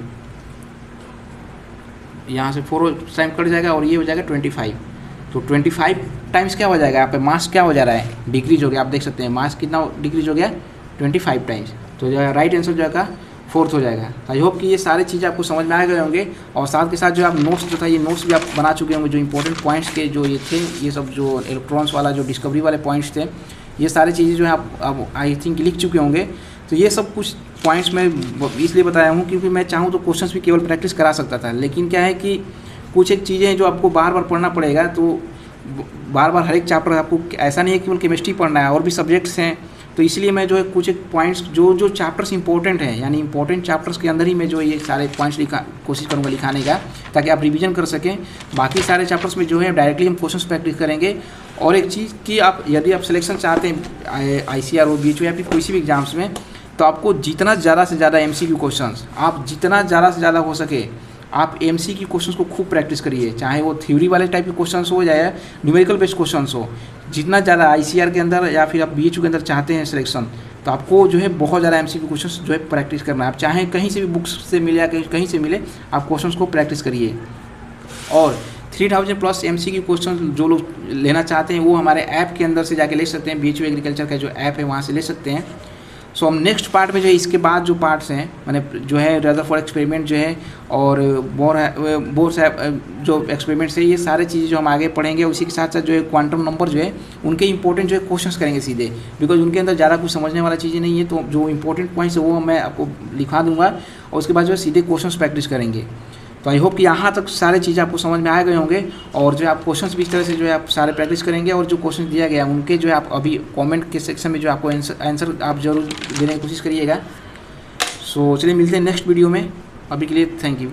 Speaker 1: यहाँ से 4 टाइम कट जाएगा और ये हो जाएगा 25। तो 25 टाइम्स क्या हो जाएगा यहाँ पे, मास क्या हो जा रहा है, डिक्रीज हो गया। आप देख सकते हैं मास कितना डिक्रीज हो गया, 25 टाइम्स। तो जो है राइट आंसर जो है 4th हो जाएगा। आई होप कि ये सारी चीज़ें आपको समझ में आ गए होंगे, और साथ के साथ जो आप नोट्स जो था ये नोट्स भी आप बना चुके होंगे, जो इंपॉर्टेंट पॉइंट्स के जो ये थे, ये सब जो इलेक्ट्रॉन्स वाला जो डिस्कवरी वाले पॉइंट्स थे, ये सारी चीज़ें जो है आप आई थिंक लिख चुके होंगे। तो ये सब कुछ पॉइंट्स मैं इसलिए बताया हूँ क्योंकि मैं चाहूँ तो क्वेश्चंस भी केवल प्रैक्टिस करा सकता था, लेकिन क्या है कि कुछ एक चीज़ें जो आपको बार बार पढ़ना पड़ेगा, तो बार बार हर एक चैप्टर आपको ऐसा नहीं है केवल केमिस्ट्री पढ़ना है, और भी सब्जेक्ट्स हैं। तो इसलिए मैं जो है कुछ एक पॉइंट्स जो चैप्टर्स इंपॉर्टेंट हैं, यानी इंपॉर्टेंट चैप्टर्स के अंदर ही मैं जो ये सारे पॉइंट्स कोशिश करूँगा लिखाने का, ताकि आप रिवीजन कर सकें। बाकी सारे चैप्टर्स में जो है डायरेक्टली हम क्वेश्चंस प्रैक्टिस करेंगे। और एक चीज़ कि आप यदि आप सिलेक्शन चाहते हैं ICAR BHU या फिर किसी भी एग्जाम्स में, तो आपको जितना ज़्यादा से ज़्यादा MCQ क्वेश्चंस, आप जितना ज़्यादा से ज़्यादा हो सके आप MCQ क्वेश्चंस को खूब प्रैक्टिस करिए, चाहे वो थ्योरी वाले टाइप के क्वेश्चंस हो या न्यूमेरिकल बेस्ड क्वेश्चंस हो। जितना ज़्यादा ICAR के अंदर या फिर आप BHU के अंदर चाहते हैं सिलेक्शन, तो आपको जो है बहुत ज़्यादा MCQ क्वेश्चंस जो है प्रैक्टिस करना है। आप चाहे कहीं से भी बुक्स से मिले या कहीं से मिले, आप क्वेश्चंस को प्रैक्टिस करिए। और 3000+ MCQ क्वेश्चन जो लोग लेना चाहते हैं वो हमारे ऐप के अंदर से जाके ले सकते हैं, BHU एग्रीकल्चर का जो ऐप है वहाँ से ले सकते हैं। सो हम नेक्स्ट पार्ट में जो है इसके बाद जो पार्ट्स हैं, मैंने जो है रदरफोर्ड एक्सपेरिमेंट जो है और बोर जो एक्सपेरिमेंट्स है, ये सारे चीज़ें जो हम आगे पढ़ेंगे। उसी के साथ साथ जो है क्वांटम नंबर जो है उनके इंपॉर्टेंट जो है क्वेश्चंस करेंगे सीधे, बिकॉज उनके अंदर ज़्यादा कुछ समझने वाला चीज़ें नहीं है। तो जो इंपॉर्टेंट पॉइंट्स है वो मैं आपको लिखा दूंगा और उसके बाद जो है सीधे क्वेश्चंस प्रैक्टिस करेंगे। तो आई होप कि यहाँ तक सारे चीज़ें आपको समझ में आ गए होंगे, और जो है आप क्वेश्चंस भी इस तरह से जो है आप सारे प्रैक्टिस करेंगे। और जो क्वेश्चन दिया गया उनके जो है आप अभी कमेंट के सेक्शन में जो आपको आंसर आप जरूर देने की कोशिश करिएगा। सो चलिए मिलते हैं नेक्स्ट वीडियो में, अभी के लिए थैंक यू।